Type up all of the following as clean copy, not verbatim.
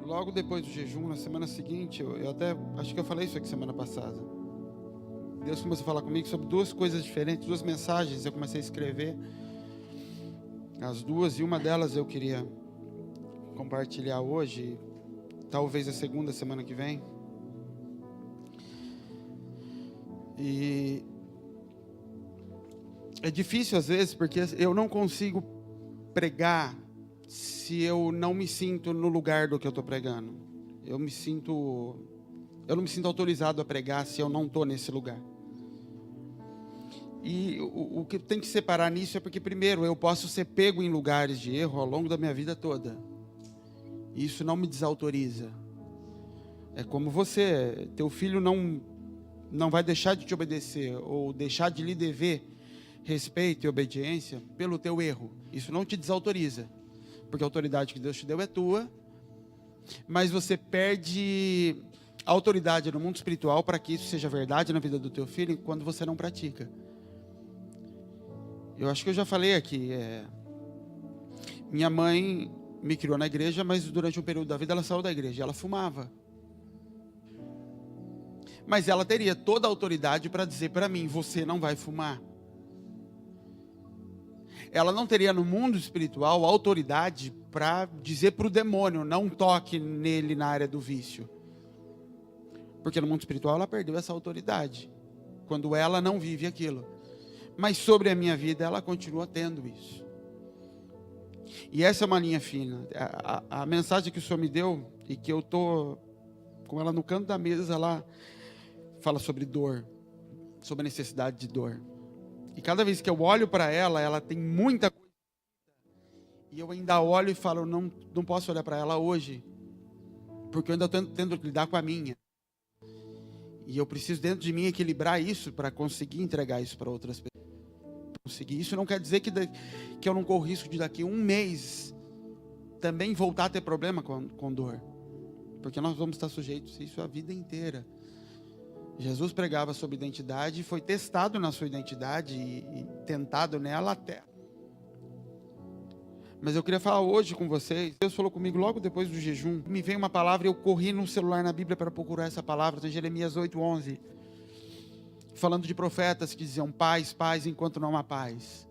logo depois do jejum, na semana seguinte, eu até acho que eu falei isso aqui semana passada. Deus começou a falar comigo sobre duas coisas diferentes, duas mensagens. Eu comecei a escrever as duas, e uma delas eu queria compartilhar hoje, talvez a segunda semana que vem. E é difícil às vezes, porque eu não consigo pregar se eu não me sinto no lugar do que eu estou pregando. Eu não me sinto autorizado a pregar se eu não estou nesse lugar. E o que tem que separar nisso é porque, primeiro, eu posso ser pego em lugares de erro ao longo da minha vida toda. E isso não me desautoriza. É como você, teu filho não vai deixar de te obedecer ou deixar de lhe dever respeito e obediência pelo teu erro. Isso não te desautoriza, porque a autoridade que Deus te deu é tua, mas você perde a autoridade no mundo espiritual para que isso seja verdade na vida do teu filho quando você não pratica. Eu acho que eu já falei aqui, minha mãe me criou na igreja, mas durante um período da vida ela saiu da igreja, ela fumava. Mas ela teria toda a autoridade para dizer para mim, você não vai fumar. Ela não teria no mundo espiritual autoridade para dizer para o demônio, não toque nele na área do vício. Porque no mundo espiritual ela perdeu essa autoridade, quando ela não vive aquilo. Mas sobre a minha vida ela continua tendo isso. E essa é uma linha fina. A mensagem que o Senhor me deu, e que eu estou com ela no canto da mesa lá, fala sobre dor, sobre a necessidade de dor. E cada vez que eu olho para ela, ela tem muita coisa. E eu ainda olho e falo, não posso olhar para ela hoje, porque eu ainda estou tendo que lidar com a minha. E eu preciso dentro de mim equilibrar isso para conseguir entregar isso para outras pessoas. Isso não quer dizer que eu não corro risco de daqui a um mês também voltar a ter problema com dor. Porque nós vamos estar sujeitos a isso a vida inteira. Jesus pregava sobre identidade, foi testado na sua identidade e tentado nela até. Mas eu queria falar hoje com vocês. Deus falou comigo logo depois do jejum. Me veio uma palavra e eu corri no celular na Bíblia para procurar essa palavra. Então, Jeremias 8:11. Falando de profetas que diziam paz, paz, enquanto não há paz.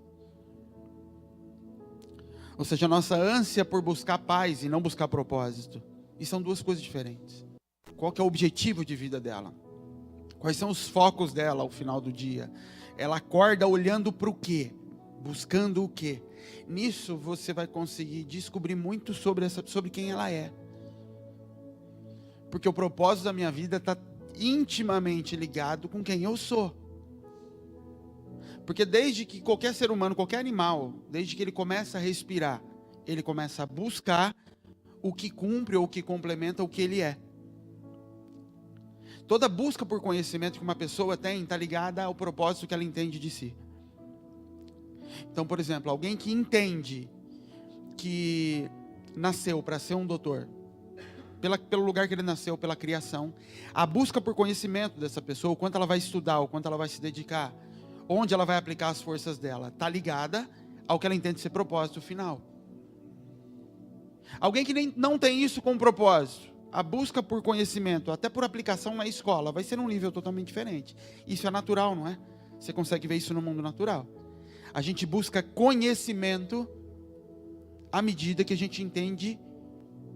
Ou seja, a nossa ânsia por buscar paz e não buscar propósito. E são duas coisas diferentes. Qual que é o objetivo de vida dela? Quais são os focos dela ao final do dia? Ela acorda olhando para o quê? Buscando o quê? Nisso você vai conseguir descobrir muito sobre quem ela é. Porque o propósito da minha vida está intimamente ligado com quem eu sou. Porque desde que qualquer ser humano, qualquer animal, desde que ele começa a respirar, ele começa a buscar o que cumpre ou o que complementa o que ele é. Toda busca por conhecimento que uma pessoa tem está ligada ao propósito que ela entende de si. Então, por exemplo, alguém que entende que nasceu para ser um doutor, pelo lugar que ele nasceu, pela criação, a busca por conhecimento dessa pessoa, o quanto ela vai estudar, o quanto ela vai se dedicar, onde ela vai aplicar as forças dela, está ligada ao que ela entende ser propósito final. Alguém que não tem isso como propósito, a busca por conhecimento, até por aplicação na escola, vai ser um nível totalmente diferente. Isso é natural, não é? Você consegue ver isso no mundo natural. A gente busca conhecimento à medida que a gente entende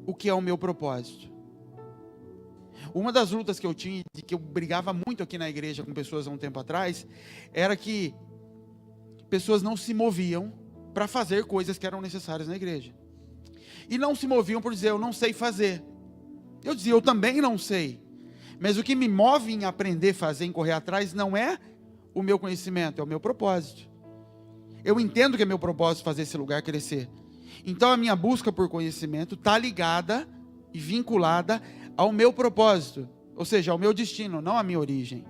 o que é o meu propósito. Uma das lutas que eu tinha, de que eu brigava muito aqui na igreja com pessoas há um tempo atrás, era que pessoas não se moviam para fazer coisas que eram necessárias na igreja. E não se moviam por dizer, eu não sei fazer. Eu dizia, eu também não sei. Mas o que me move em aprender, fazer, em correr atrás, não é o meu conhecimento, é o meu propósito. Eu entendo que é meu propósito fazer esse lugar crescer. Então a minha busca por conhecimento está ligada e vinculada ao meu propósito, ou seja, ao meu destino, não à minha origem.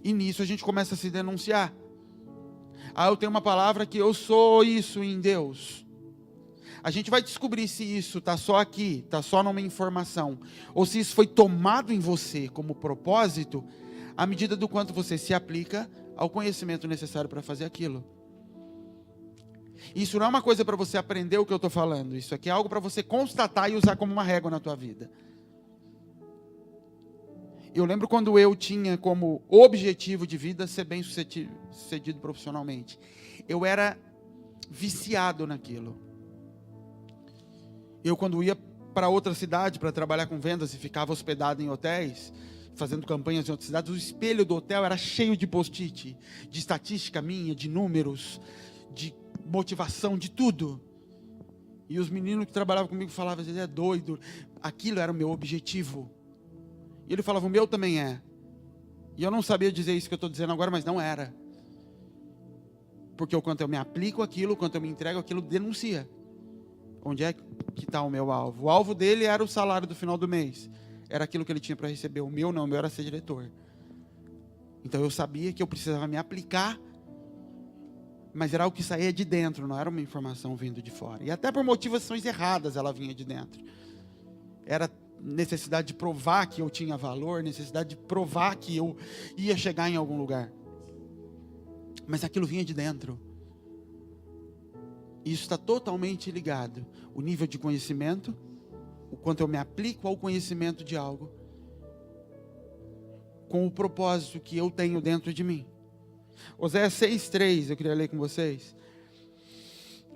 E nisso a gente começa a se denunciar. Eu tenho uma palavra que eu sou isso em Deus. A gente vai descobrir se isso está só aqui, está só numa informação, ou se isso foi tomado em você como propósito, à medida do quanto você se aplica ao conhecimento necessário para fazer aquilo. Isso não é uma coisa para você aprender o que eu estou falando. Isso aqui é algo para você constatar e usar como uma régua na tua vida. Eu lembro quando eu tinha como objetivo de vida ser bem sucedido profissionalmente. Eu era viciado naquilo. Eu, quando ia para outra cidade para trabalhar com vendas e ficava hospedado em hotéis, fazendo campanhas em outras cidades, o espelho do hotel era cheio de post-it, de estatística minha, de números, de motivação, de tudo. E os meninos que trabalhavam comigo falavam, você é doido. Aquilo era o meu objetivo. E ele falava, o meu também é. E eu não sabia dizer isso que eu estou dizendo agora, mas não era. Porque o quanto eu me aplico aquilo, o quanto eu me entrego aquilo, denuncia. Onde é que está o meu alvo? O alvo dele era o salário do final do mês. Era aquilo que ele tinha para receber. O meu não, o meu era ser diretor. Então eu sabia que eu precisava me aplicar, mas era o que saía de dentro, não era uma informação vindo de fora. E até por motivações erradas ela vinha de dentro. Era necessidade de provar que eu tinha valor, necessidade de provar que eu ia chegar em algum lugar. Mas aquilo vinha de dentro. Isso está totalmente ligado. O nível de conhecimento, o quanto eu me aplico ao conhecimento de algo, com o propósito que eu tenho dentro de mim. Oséias 6:3, eu queria ler com vocês.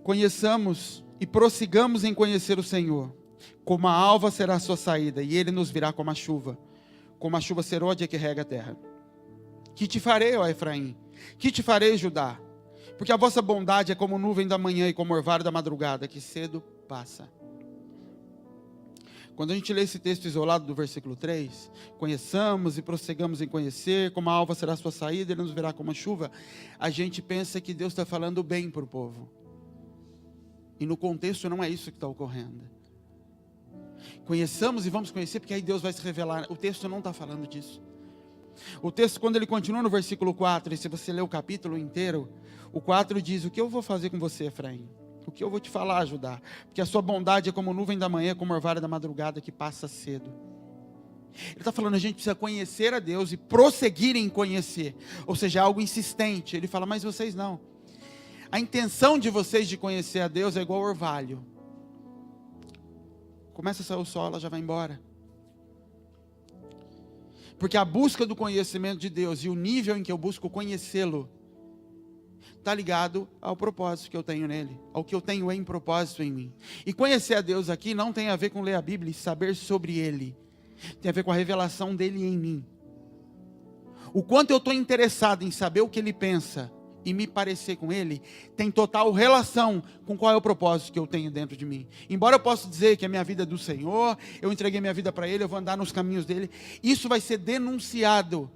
Conheçamos e prossigamos em conhecer o Senhor. Como a alva será a sua saída, e ele nos virá como a chuva serôdia que rega a terra. Que te farei, ó Efraim? Que te farei, Judá? Porque a vossa bondade é como nuvem da manhã e como orvalho da madrugada, que cedo passa. Quando a gente lê esse texto isolado do versículo 3, conheçamos e prossigamos em conhecer, como a alva será a sua saída, ele nos verá como a chuva, a gente pensa que Deus está falando bem para o povo. E no contexto não é isso que está ocorrendo. Conheçamos e vamos conhecer, porque aí Deus vai se revelar. O texto não está falando disso. O texto, quando ele continua no versículo 4, e se você ler o capítulo inteiro, o 4 diz, o que eu vou fazer com você, Efraim? O que eu vou te falar, Judá? Porque a sua bondade é como nuvem da manhã, como orvalho da madrugada que passa cedo. Ele está falando, a gente precisa conhecer a Deus e prosseguir em conhecer. Ou seja, algo insistente. Ele fala, mas vocês não. A intenção de vocês de conhecer a Deus é igual ao orvalho. Começa a sair o sol, ela já vai embora. Porque a busca do conhecimento de Deus e o nível em que eu busco conhecê-lo está ligado ao propósito que eu tenho nele, ao que eu tenho em propósito em mim. E conhecer a Deus aqui não tem a ver com ler a Bíblia e saber sobre Ele. Tem a ver com a revelação dele em mim. O quanto eu estou interessado em saber o que Ele pensa e me parecer com Ele, tem total relação com qual é o propósito que eu tenho dentro de mim. Embora eu possa dizer que a minha vida é do Senhor, eu entreguei minha vida para Ele, eu vou andar nos caminhos dEle, isso vai ser denunciado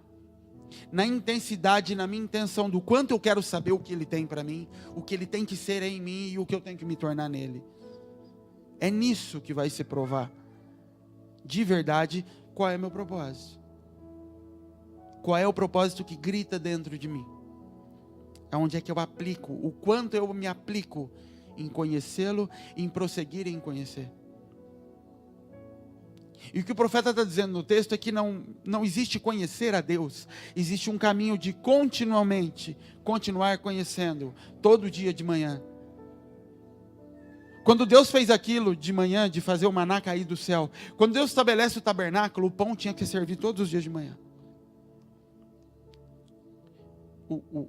na intensidade, na minha intenção do quanto eu quero saber o que Ele tem para mim, o que Ele tem que ser em mim e o que eu tenho que me tornar nele. É nisso que vai se provar de verdade qual é o meu propósito. Qual é o propósito que grita dentro de mim? Onde é que eu aplico, o quanto eu me aplico em conhecê-lo, em prosseguir em conhecer. E o que o profeta está dizendo no texto é que não existe conhecer a Deus, existe um caminho de continuamente continuar conhecendo, todo dia de manhã. Quando Deus fez aquilo de manhã, de fazer o maná cair do céu, quando Deus estabelece o tabernáculo, o pão tinha que servir todos os dias de manhã.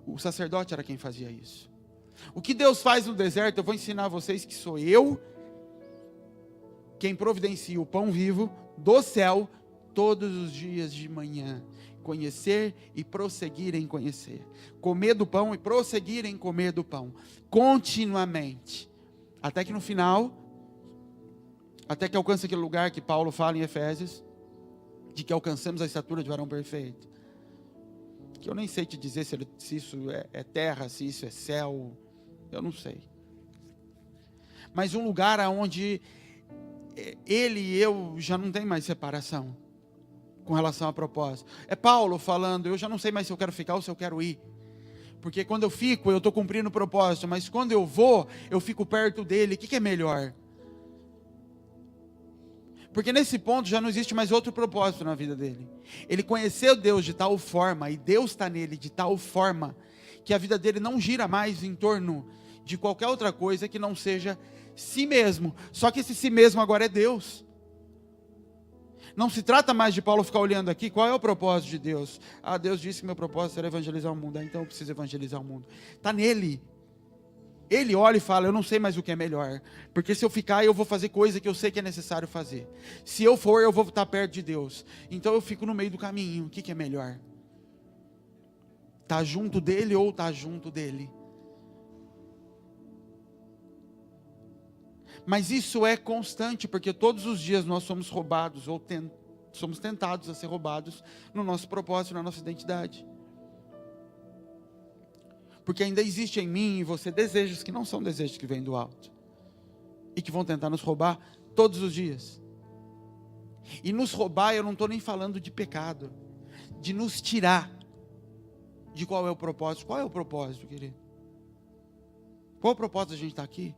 O sacerdote era quem fazia isso. O que Deus faz no deserto, eu vou ensinar a vocês que sou eu quem providencia o pão vivo do céu todos os dias de manhã. Conhecer e prosseguir em conhecer. Comer do pão e prosseguir em comer do pão. Continuamente. Até que no final, até que alcance aquele lugar que Paulo fala em Efésios, de que alcancemos a estatura de varão perfeito. Que eu nem sei te dizer se isso é terra, se isso é céu, eu não sei. Mas um lugar onde ele e eu já não tem mais separação com relação a propósito. É Paulo falando, eu já não sei mais se eu quero ficar ou se eu quero ir. Porque quando eu fico, eu estou cumprindo o propósito, mas quando eu vou, eu fico perto dele. O que é melhor? Porque nesse ponto já não existe mais outro propósito na vida dele. Ele conheceu Deus de tal forma, e Deus está nele de tal forma, que a vida dele não gira mais em torno de qualquer outra coisa que não seja si mesmo. Só que esse si mesmo agora é Deus. Não se trata mais de Paulo ficar olhando aqui, qual é o propósito de Deus? Ah, Deus disse que meu propósito era evangelizar o mundo, então eu preciso evangelizar o mundo. Está nele. Ele olha e fala, eu não sei mais o que é melhor, porque se eu ficar eu vou fazer coisa que eu sei que é necessário fazer. Se eu for, eu vou estar perto de Deus. Então eu fico no meio do caminho, o que é melhor? Está junto dele ou está junto dele? Mas isso é constante, porque todos os dias nós somos roubados, ou somos tentados a ser roubados no nosso propósito, na nossa identidade. Porque ainda existe em mim e você desejos que não são desejos que vêm do alto. E que vão tentar nos roubar todos os dias. E nos roubar, eu não estou nem falando de pecado. De nos tirar de qual é o propósito. Qual é o propósito, querido? Qual é o propósito da gente estar aqui?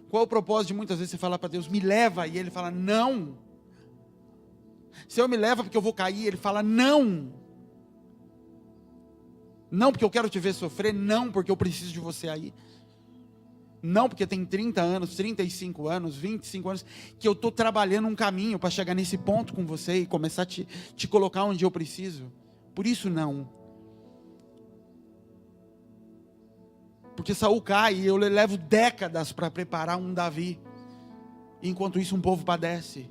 Qual é o propósito de muitas vezes você falar para Deus, me leva, e Ele fala, não. Se eu me leva porque eu vou cair, Ele fala, não. Não porque eu quero te ver sofrer, não porque eu preciso de você aí. Não porque tem 30 anos, 35 anos, 25 anos, que eu estou trabalhando um caminho para chegar nesse ponto com você e começar a te colocar onde eu preciso. Por isso não. Porque Saul cai e eu levo décadas para preparar um Davi. Enquanto isso um povo padece.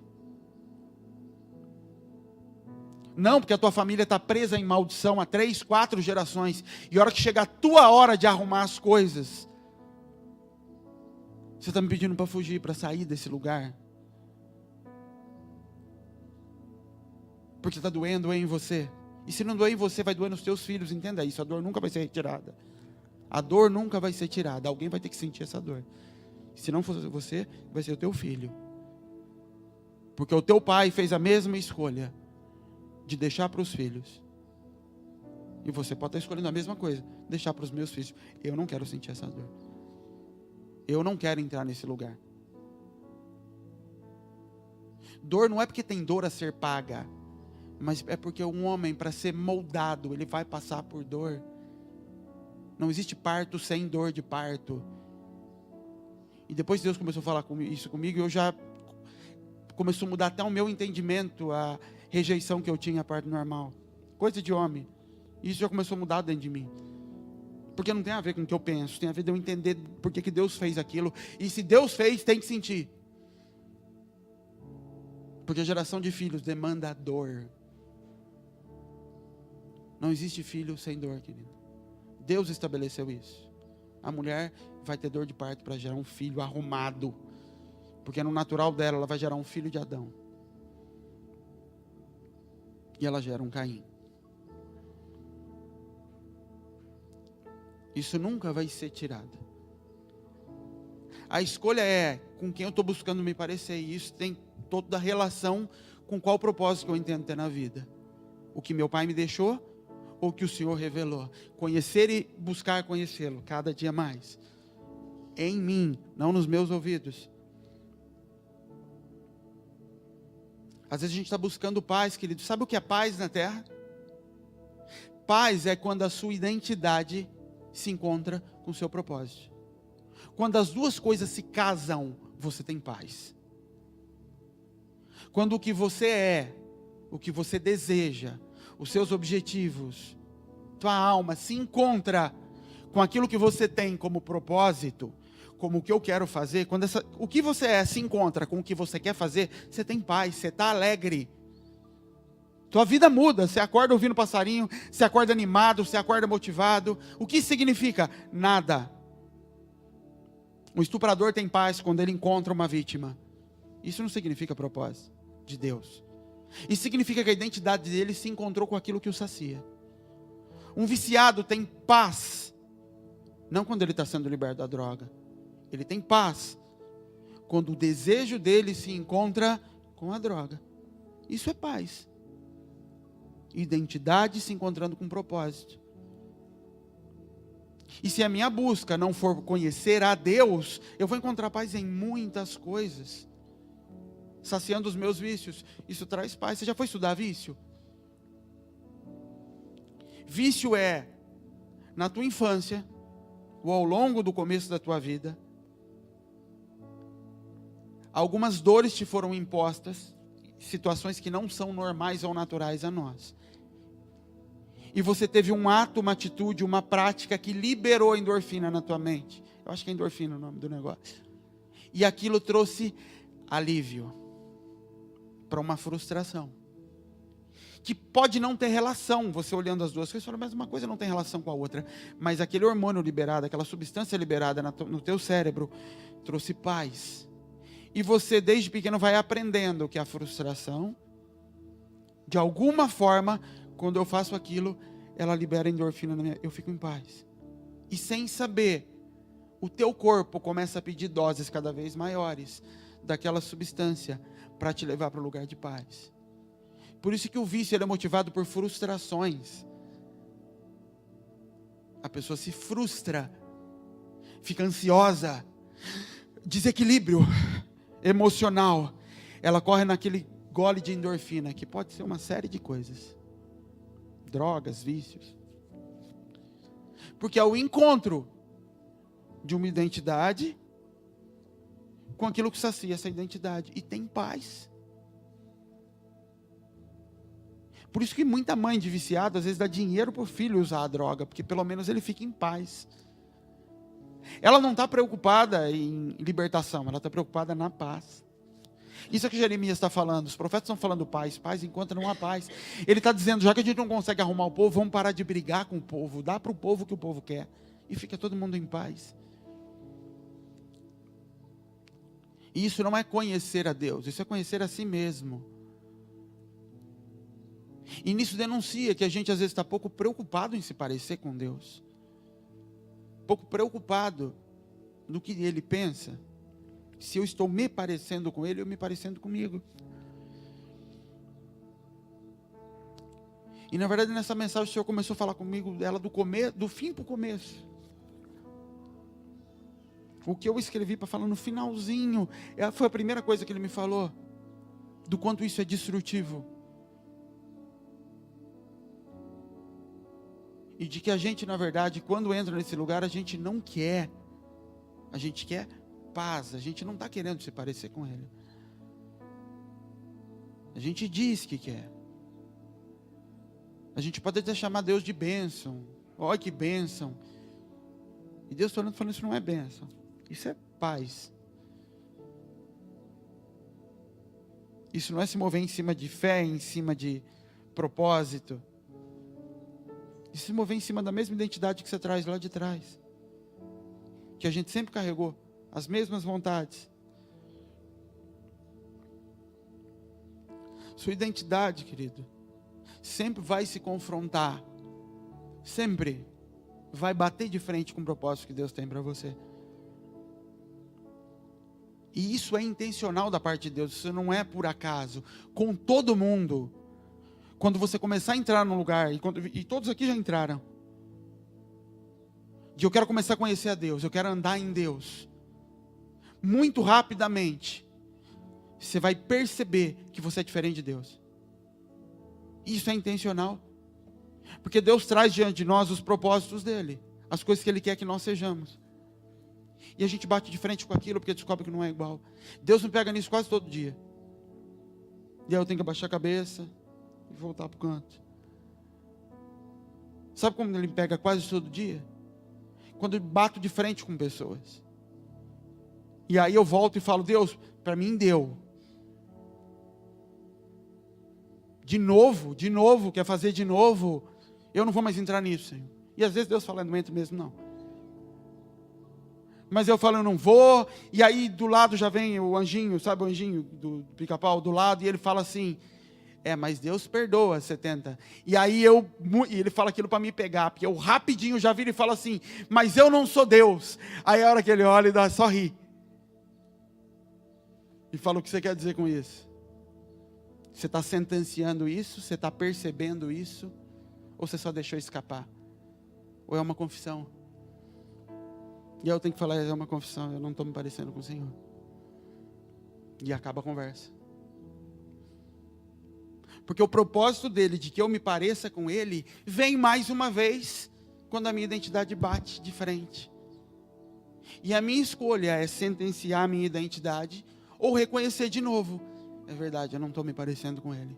Não, porque a tua família está presa em maldição há 3, 4 gerações. E a hora que chega a tua hora de arrumar as coisas, você está me pedindo para fugir, para sair desse lugar. Porque está doendo em você. E se não doer em você, vai doer nos teus filhos. Entenda isso, a dor nunca vai ser retirada. A dor nunca vai ser tirada. Alguém vai ter que sentir essa dor. Se não for você, vai ser o teu filho. Porque o teu pai fez a mesma escolha de deixar para os filhos. E você pode estar escolhendo a mesma coisa, deixar para os meus filhos. Eu não quero sentir essa dor. Eu não quero entrar nesse lugar. Dor não é porque tem dor a ser paga, mas é porque um homem, para ser moldado, ele vai passar por dor. Não existe parto sem dor de parto. E depois Deus começou a falar isso comigo, e eu já começou a mudar até o meu entendimento, a rejeição que eu tinha à parte normal. Coisa de homem. Isso já começou a mudar dentro de mim. Porque não tem a ver com o que eu penso, tem a ver de eu entender por que Deus fez aquilo. E se Deus fez, tem que sentir. Porque a geração de filhos demanda dor. Não existe filho sem dor, querido. Deus estabeleceu isso. A mulher vai ter dor de parto para gerar um filho arrumado. Porque no natural dela, ela vai gerar um filho de Adão. E ela gera um Caim. Isso nunca vai ser tirado. A escolha é com quem eu estou buscando me parecer. E isso tem toda a relação com qual propósito que eu entendo ter na vida. O que meu pai me deixou ou o que o Senhor revelou. Conhecer e buscar conhecê-lo cada dia mais. Em mim, não nos meus ouvidos. Às vezes a gente está buscando paz, querido. Sabe o que é paz na terra? Paz é quando a sua identidade se encontra com o seu propósito. Quando as duas coisas se casam, você tem paz. Quando o que você é, o que você deseja, os seus objetivos, tua alma se encontra com aquilo que você tem como propósito, como o que eu quero fazer, quando o que você é se encontra com o que você quer fazer, você tem paz, você está alegre. Tua vida muda, você acorda ouvindo passarinho, você acorda animado, você acorda motivado. O que significa? Nada. O estuprador tem paz quando ele encontra uma vítima. Isso não significa propósito de Deus. Isso significa que a identidade dele se encontrou com aquilo que o sacia. Um viciado tem paz, não quando ele está sendo liberto da droga. Ele tem paz quando o desejo dele se encontra com a droga. Isso é paz. Identidade se encontrando com propósito. E se a minha busca não for conhecer a Deus, eu vou encontrar paz em muitas coisas. Saciando os meus vícios. Isso traz paz. Você já foi estudar vício? Vício é, na tua infância, ou ao longo do começo da tua vida, algumas dores te foram impostas, situações que não são normais ou naturais a nós. E você teve um ato, uma atitude, uma prática que liberou a endorfina na tua mente. Eu acho que é endorfina o nome do negócio. E aquilo trouxe alívio para uma frustração. Que pode não ter relação, você olhando as duas coisas, fala, mas uma coisa não tem relação com a outra. Mas aquele hormônio liberado, aquela substância liberada no teu cérebro, trouxe paz. E você, desde pequeno, vai aprendendo que a frustração, de alguma forma, quando eu faço aquilo, ela libera endorfina na minha, eu fico em paz. E sem saber, o teu corpo começa a pedir doses cada vez maiores daquela substância para te levar para o lugar de paz. Por isso que o vício ele é motivado por frustrações. A pessoa se frustra, fica ansiosa, desequilíbrio emocional. Ela corre naquele gole de endorfina, que pode ser uma série de coisas. Drogas, vícios. Porque é o encontro de uma identidade com aquilo que sacia essa identidade. E tem paz. Por isso que muita mãe de viciado, às vezes dá dinheiro para o filho usar a droga, porque pelo menos ele fica em paz. Ela não está preocupada em libertação, ela está preocupada na paz. Isso é que Jeremias está falando, os profetas estão falando paz enquanto não há paz. Ele está dizendo, já que a gente não consegue arrumar o povo, vamos parar de brigar com o povo, dá para o povo o que o povo quer, e fica todo mundo em paz. E isso não é conhecer a Deus, isso é conhecer a si mesmo. E nisso denuncia que a gente às vezes está pouco preocupado em se parecer com Deus. Pouco preocupado no que Ele pensa. Se eu estou me parecendo com Ele, ou me parecendo comigo. E na verdade nessa mensagem o Senhor começou a falar comigo dela do fim para o começo. O que eu escrevi para falar no finalzinho, foi a primeira coisa que Ele me falou. Do quanto isso é destrutivo. E de que a gente, na verdade, quando entra nesse lugar, a gente não quer. A gente quer paz. A gente não está querendo se parecer com Ele. A gente diz que quer. A gente pode até chamar Deus de bênção. Olha que bênção. E Deus está falando, isso não é bênção. Isso é paz. Isso não é se mover em cima de fé, em cima de propósito. E se mover em cima da mesma identidade que você traz lá de trás. Que a gente sempre carregou. As mesmas vontades. Sua identidade, querido, sempre vai se confrontar. Sempre vai bater de frente com o propósito que Deus tem para você. E isso é intencional da parte de Deus. Isso não é por acaso. Com todo mundo. Quando você começar a entrar num lugar, e todos aqui já entraram, de eu quero começar a conhecer a Deus, eu quero andar em Deus, muito rapidamente, você vai perceber que você é diferente de Deus. Isso é intencional, porque Deus traz diante de nós os propósitos dEle, as coisas que Ele quer que nós sejamos, e a gente bate de frente com aquilo, porque descobre que não é igual. Deus me pega nisso quase todo dia, e aí eu tenho que abaixar a cabeça, e voltar para o canto. Sabe como Ele me pega quase todo dia? Quando eu bato de frente com pessoas. E aí eu volto e falo, Deus, para mim deu. De novo, quer fazer de novo? Eu não vou mais entrar nisso, Senhor. E às vezes Deus fala, não entra mesmo não. Mas eu falo, eu não vou. E aí do lado já vem o anjinho, sabe o anjinho do pica-pau do lado, e ele fala assim, mas Deus perdoa 70. E aí ele fala aquilo para me pegar, porque eu rapidinho já viro e falo assim, mas eu não sou Deus. Aí a hora que ele olha e dá só ri. E fala, o que você quer dizer com isso? Você está sentenciando isso? Você está percebendo isso? Ou você só deixou escapar? Ou é uma confissão? E aí eu tenho que falar, é uma confissão, eu não estou me parecendo com o Senhor. E acaba a conversa. Porque o propósito dele, de que eu me pareça com ele, vem mais uma vez, quando a minha identidade bate de frente. E a minha escolha é sentenciar a minha identidade ou reconhecer de novo: é verdade, eu não estou me parecendo com ele.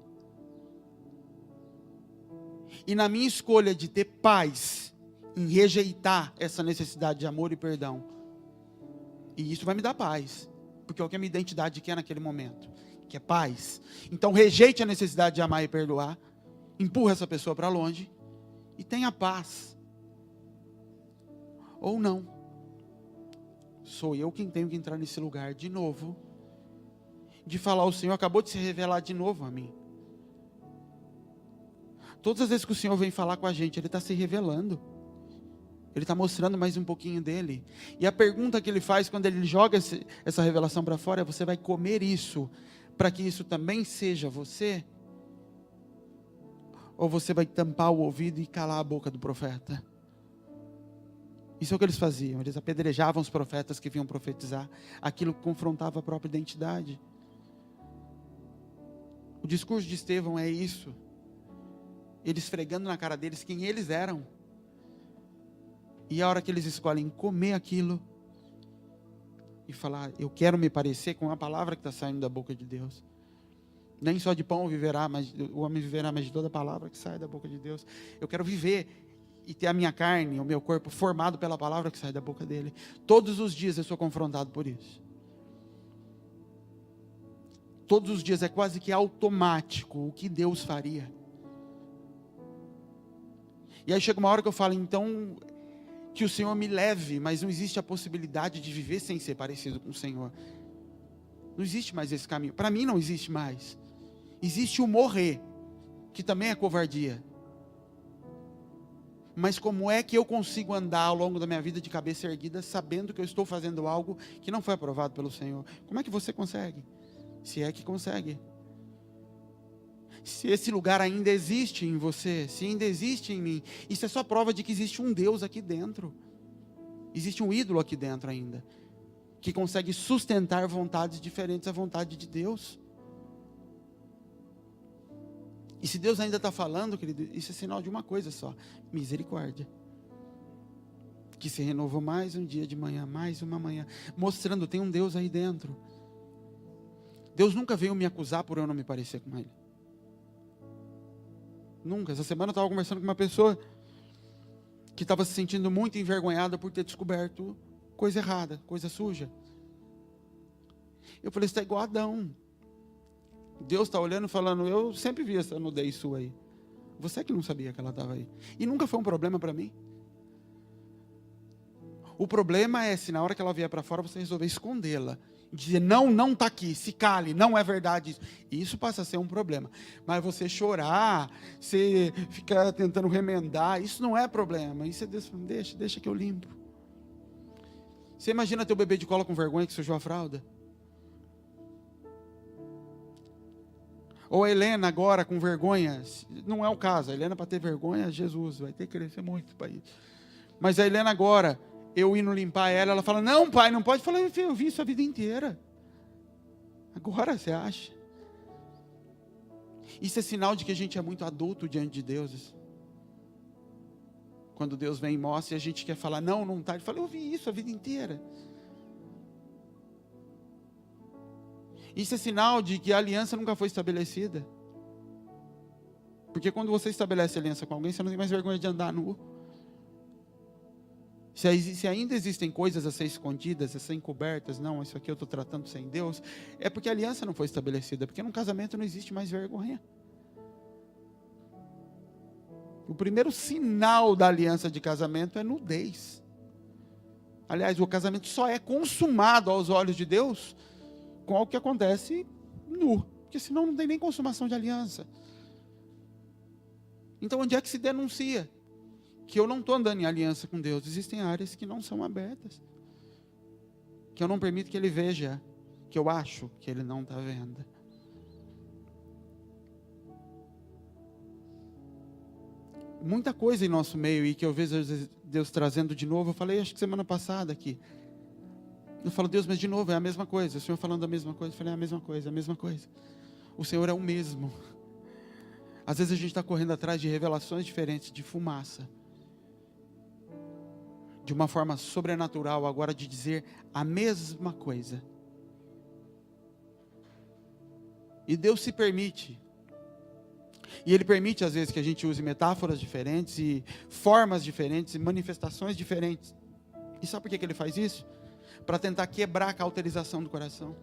E na minha escolha de ter paz em rejeitar essa necessidade de amor e perdão, e isso vai me dar paz, porque é o que a minha identidade quer naquele momento, que é paz. Então rejeite a necessidade de amar e perdoar, empurra essa pessoa para longe e tenha paz. Ou não, sou eu quem tenho que entrar nesse lugar de novo, de falar: o Senhor acabou de se revelar de novo a mim. Todas as vezes que o Senhor vem falar com a gente, Ele está se revelando. Ele está mostrando mais um pouquinho dele. E a pergunta que Ele faz quando Ele joga essa revelação para fora é: você vai comer isso para que isso também seja você? Ou você vai tampar o ouvido e calar a boca do profeta? Isso é o que eles faziam. Eles apedrejavam os profetas que vinham profetizar aquilo que confrontava a própria identidade. O discurso de Estevão é isso. Eles esfregando na cara deles quem eles eram. E a hora que eles escolhem comer aquilo e falar: eu quero me parecer com a palavra que está saindo da boca de Deus. Nem só de pão viverá, mas o homem viverá, mas de toda palavra que sai da boca de Deus. Eu quero viver e ter a minha carne, o meu corpo formado pela palavra que sai da boca dele. Todos os dias eu sou confrontado por isso. Todos os dias é quase que automático o que Deus faria. E aí chega uma hora que eu falo: então, que o Senhor me leve, mas não existe a possibilidade de viver sem ser parecido com o Senhor. Não existe mais esse caminho. Para mim não existe mais. Existe o morrer, que também é covardia. Mas como é que eu consigo andar ao longo da minha vida de cabeça erguida, sabendo que eu estou fazendo algo que não foi aprovado pelo Senhor? Como é que você consegue? Se é que consegue. Se esse lugar ainda existe em você, se ainda existe em mim, isso é só prova de que existe um Deus aqui dentro. Existe um ídolo aqui dentro ainda, que consegue sustentar vontades diferentes da vontade de Deus. E se Deus ainda está falando, querido, isso é sinal de uma coisa só: misericórdia. Que se renovou mais um dia de manhã, mais uma manhã, mostrando: tem um Deus aí dentro. Deus nunca veio me acusar por eu não me parecer com Ele. Nunca. Essa semana eu estava conversando com uma pessoa que estava se sentindo muito envergonhada por ter descoberto coisa errada, coisa suja. Eu falei: você está igual a Adão. Deus está olhando e falando: eu sempre vi essa nudez sua aí. Você que não sabia que ela estava aí. E nunca foi um problema para mim. O problema é se na hora que ela vier para fora você resolver escondê-la. Dizer: não, não está aqui, se cale, não é verdade isso. Isso passa a ser um problema. Mas você chorar, você ficar tentando remendar, isso não é problema. Isso é deixa que eu limpo. Você imagina teu bebê de colo com vergonha que sujou a fralda? Ou a Helena agora com vergonha? Não é o caso. A Helena, para ter vergonha, Jesus vai ter que crescer muito para isso. Mas a Helena agora, eu indo limpar ela, ela fala: não, pai, não pode. Eu falei: eu vi isso a vida inteira. Agora você acha? Isso é sinal de que a gente é muito adulto diante de Deus. Quando Deus vem e mostra e a gente quer falar: não, não está. Ele fala: eu vi isso a vida inteira. Isso é sinal de que a aliança nunca foi estabelecida. Porque quando você estabelece aliança com alguém, você não tem mais vergonha de andar nu. Se ainda existem coisas a ser escondidas, a ser encobertas, não, isso aqui eu estou tratando sem Deus, é porque a aliança não foi estabelecida. Porque num casamento não existe mais vergonha. O primeiro sinal da aliança de casamento é nudez. Aliás, o casamento só é consumado aos olhos de Deus com algo que acontece nu, porque senão não tem nem consumação de aliança. Então onde é que se denuncia que eu não estou andando em aliança com Deus? Existem áreas que não são abertas, que eu não permito que Ele veja, que eu acho que Ele não está vendo. Muita coisa em nosso meio e que eu vejo Deus trazendo de novo. Eu falei, acho que semana passada aqui. Eu falo: Deus, mas de novo é a mesma coisa. O Senhor falando a mesma coisa. Eu falei: é a mesma coisa, a mesma coisa. O Senhor é o mesmo. Às vezes a gente está correndo atrás de revelações diferentes, de fumaça. de uma forma sobrenatural agora de dizer a mesma coisa. E Deus se permite. E Ele permite às vezes que a gente use metáforas diferentes e formas diferentes e manifestações diferentes. E sabe por que Ele faz isso? Para tentar quebrar a cauterização do coração.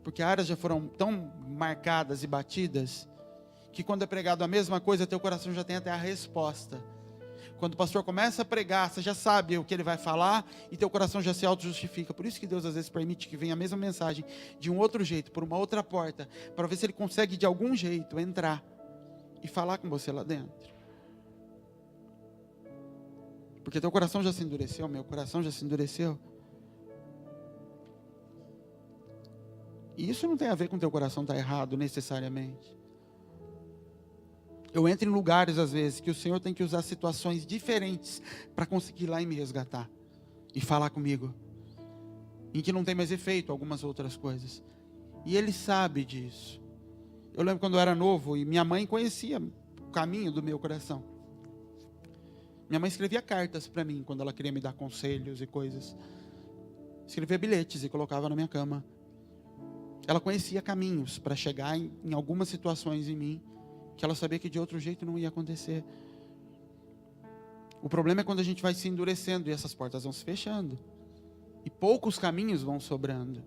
Porque áreas já foram tão marcadas e batidas, que quando é pregado a mesma coisa, teu coração já tem até a resposta. Quando o pastor começa a pregar, você já sabe o que ele vai falar, e teu coração já se auto-justifica. Por isso que Deus às vezes permite que venha a mesma mensagem, de um outro jeito, por uma outra porta, para ver se Ele consegue de algum jeito entrar, e falar com você lá dentro. Porque teu coração já se endureceu, meu coração já se endureceu. E isso não tem a ver com teu coração estar errado necessariamente. Eu entro em lugares às vezes que o Senhor tem que usar situações diferentes para conseguir ir lá e me resgatar e falar comigo, em que não tem mais efeito algumas outras coisas. E Ele sabe disso. Eu lembro quando eu era novo e minha mãe conhecia o caminho do meu coração. Minha mãe escrevia cartas para mim quando ela queria me dar conselhos e coisas. Escrevia bilhetes e colocava na minha cama. Ela conhecia caminhos para chegar em algumas situações em mim, que ela sabia que de outro jeito não ia acontecer. O problema é quando a gente vai se endurecendo e essas portas vão se fechando. E poucos caminhos vão sobrando.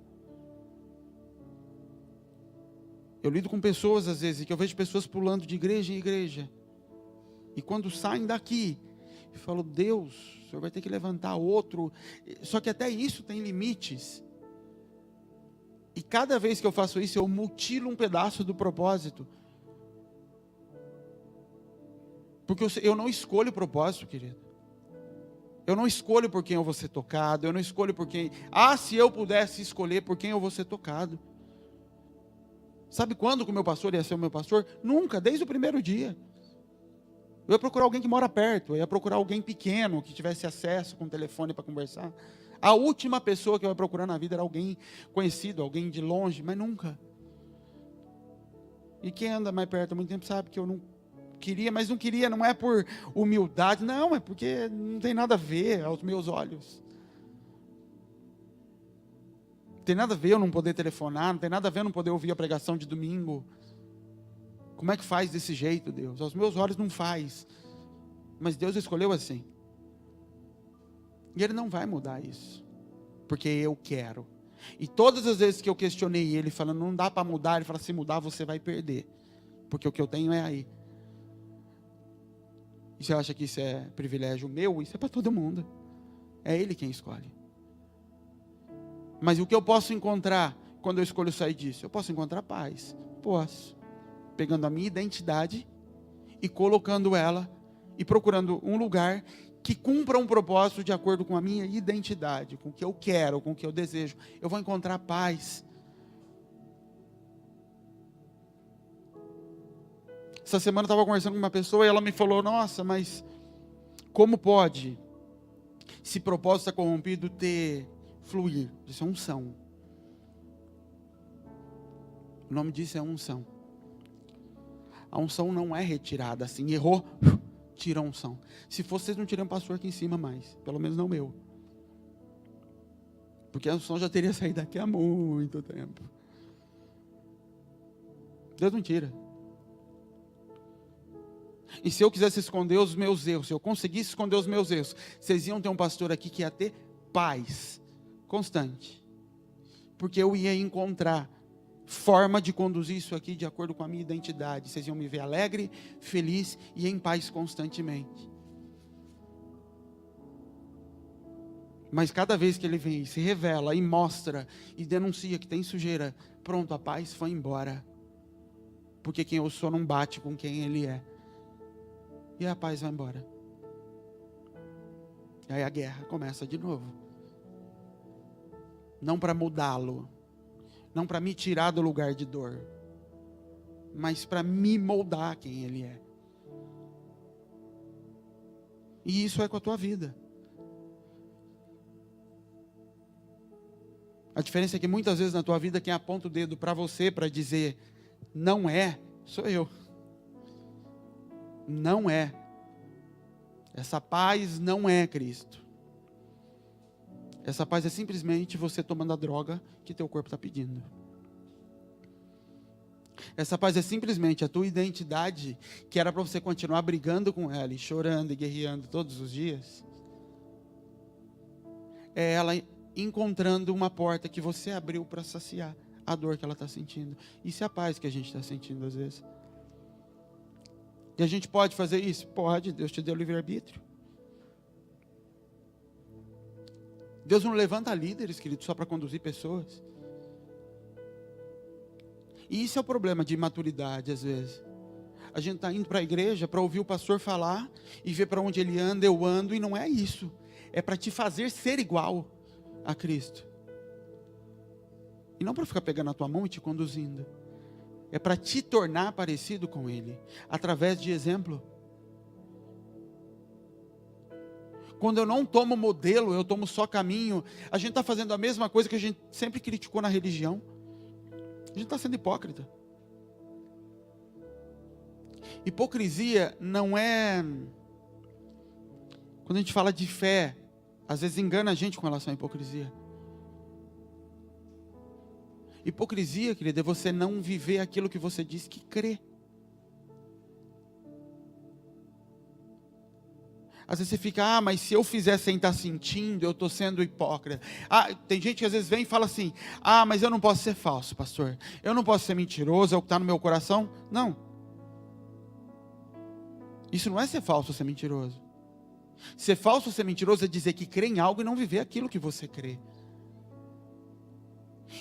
Eu lido com pessoas às vezes, que eu vejo pessoas pulando de igreja em igreja. E quando saem daqui, eu falo, Deus, o Senhor vai ter que levantar outro. Só que até isso tem limites. E cada vez que eu faço isso, eu mutilo um pedaço do propósito. Porque eu não escolho o propósito, querido. Eu não escolho por quem eu vou ser tocado. Eu não escolho por quem... se eu pudesse escolher por quem eu vou ser tocado. Sabe quando que o meu pastor ia ser o meu pastor? Nunca, desde o primeiro dia. Eu ia procurar alguém que mora perto. Eu ia procurar alguém pequeno, que tivesse acesso com o telefone para conversar. A última pessoa que eu ia procurar na vida era alguém conhecido, alguém de longe, mas nunca. E quem anda mais perto há muito tempo sabe que eu não queria, mas não queria, não é por humildade, não, é porque não tem nada a ver aos meus olhos. Não tem nada a ver eu não poder telefonar, não tem nada a ver eu não poder ouvir a pregação de domingo. Como é que faz desse jeito, Deus? Aos meus olhos não faz, mas Deus escolheu assim. E Ele não vai mudar isso, porque eu quero. E todas as vezes que eu questionei Ele, falando, não dá para mudar, Ele fala, se mudar você vai perder, porque o que eu tenho é aí. E você acha que isso é privilégio meu? Isso é para todo mundo. É Ele quem escolhe. Mas o que eu posso encontrar quando eu escolho sair disso? Eu posso encontrar paz. Posso. Pegando a minha identidade e colocando ela e procurando um lugar que cumpra um propósito de acordo com a minha identidade, com o que eu quero, com o que eu desejo. Eu vou encontrar paz. Essa semana eu estava conversando com uma pessoa e ela me falou, nossa, mas como pode esse propósito está corrompido ter fluir? Isso é unção. O nome disso é unção. A unção não é retirada assim, errou, tira a unção. Se fosse, vocês não teriam pastor aqui em cima mais, pelo menos não meu. Porque a unção já teria saído daqui há muito tempo. Deus não tira. E se eu quisesse esconder os meus erros, se eu conseguisse esconder os meus erros, vocês iam ter um pastor aqui que ia ter paz constante. Porque eu ia encontrar forma de conduzir isso aqui de acordo com a minha identidade. Vocês iam me ver alegre, feliz e em paz constantemente. Mas cada vez que ele vem, se revela e mostra e denuncia que tem sujeira, pronto, a paz foi embora. Porque quem eu sou não bate com quem ele é. E a paz vai embora. E aí a guerra começa de novo. Não para mudá-lo, não para me tirar do lugar de dor, mas para me moldar quem ele é. E isso é com a tua vida. A diferença é que muitas vezes na tua vida quem aponta o dedo para você para dizer não é, sou eu. Não é. Essa paz não é Cristo. Essa paz é simplesmente você tomando a droga que teu corpo está pedindo. Essa paz é simplesmente a tua identidade, que era para você continuar brigando com ela, e chorando e guerreando todos os dias. É ela encontrando uma porta que você abriu para saciar a dor que ela está sentindo. Isso é a paz que a gente está sentindo às vezes. E a gente pode fazer isso? Pode, Deus te deu livre-arbítrio. Deus não levanta líderes, querido, só para conduzir pessoas. E isso é o problema de imaturidade, às vezes. A gente está indo para a igreja para ouvir o pastor falar e ver para onde ele anda, eu ando, e não é isso. É para te fazer ser igual a Cristo. E não para ficar pegando a tua mão e te conduzindo. É para te tornar parecido com Ele, através de exemplo. Quando eu não tomo modelo, eu tomo só caminho, a gente está fazendo a mesma coisa que a gente sempre criticou na religião. A gente está sendo hipócrita. Hipocrisia não é... Quando a gente fala de fé, às vezes engana a gente com relação à hipocrisia. Hipocrisia, querida, é você não viver aquilo que você diz que crê. Às vezes você fica, mas se eu fizer sem estar sentindo, eu estou sendo hipócrita. Tem gente que às vezes vem e fala assim, mas eu não posso ser falso, pastor. Eu não posso ser mentiroso, é o que está no meu coração. Não. Isso não é ser falso ou ser mentiroso. Ser falso ou ser mentiroso é dizer que crê em algo e não viver aquilo que você crê.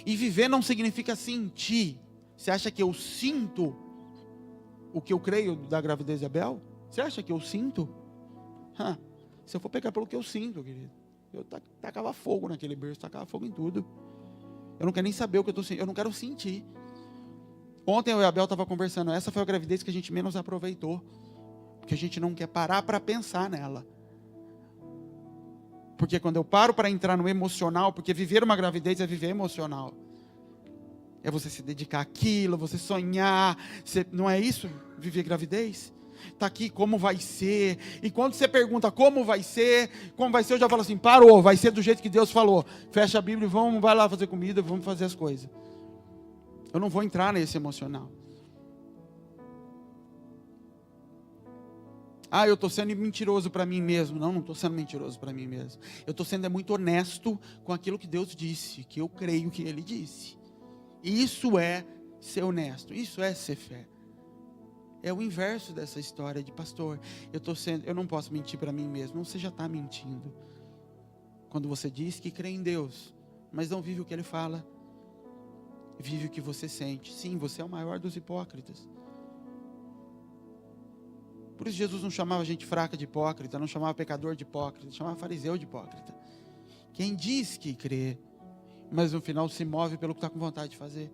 E viver não significa sentir. Você acha que eu sinto o que eu creio da gravidez de Abel? Você acha que eu sinto? Se eu for pegar pelo que eu sinto, querido, eu tacava fogo naquele berço, tacava fogo em tudo. Eu não quero nem saber o que eu estou sentindo, eu não quero sentir. Ontem eu e a Abel estavam conversando, essa foi a gravidez que a gente menos aproveitou, porque a gente não quer parar para pensar nela. Porque quando eu paro para entrar no emocional, porque viver uma gravidez é viver emocional. É você se dedicar àquilo, você sonhar, não é isso? Viver gravidez? Está aqui como vai ser, e quando você pergunta como vai ser, eu já falo assim, parou, vai ser do jeito que Deus falou, fecha a Bíblia e vai lá fazer comida, vamos fazer as coisas. Eu não vou entrar nesse emocional. Eu estou sendo mentiroso para mim mesmo. Não estou sendo mentiroso para mim mesmo. Eu estou sendo muito honesto com aquilo que Deus disse, que eu creio que Ele disse. Isso é ser honesto, isso é ser fé. É o inverso dessa história de pastor. Eu não posso mentir para mim mesmo. Não, você já está mentindo. Quando você diz que crê em Deus, mas não vive o que Ele fala, vive o que você sente. Sim, você é o maior dos hipócritas. Por isso Jesus não chamava gente fraca de hipócrita, não chamava pecador de hipócrita, chamava fariseu de hipócrita. Quem diz que crê, mas no final se move pelo que está com vontade de fazer.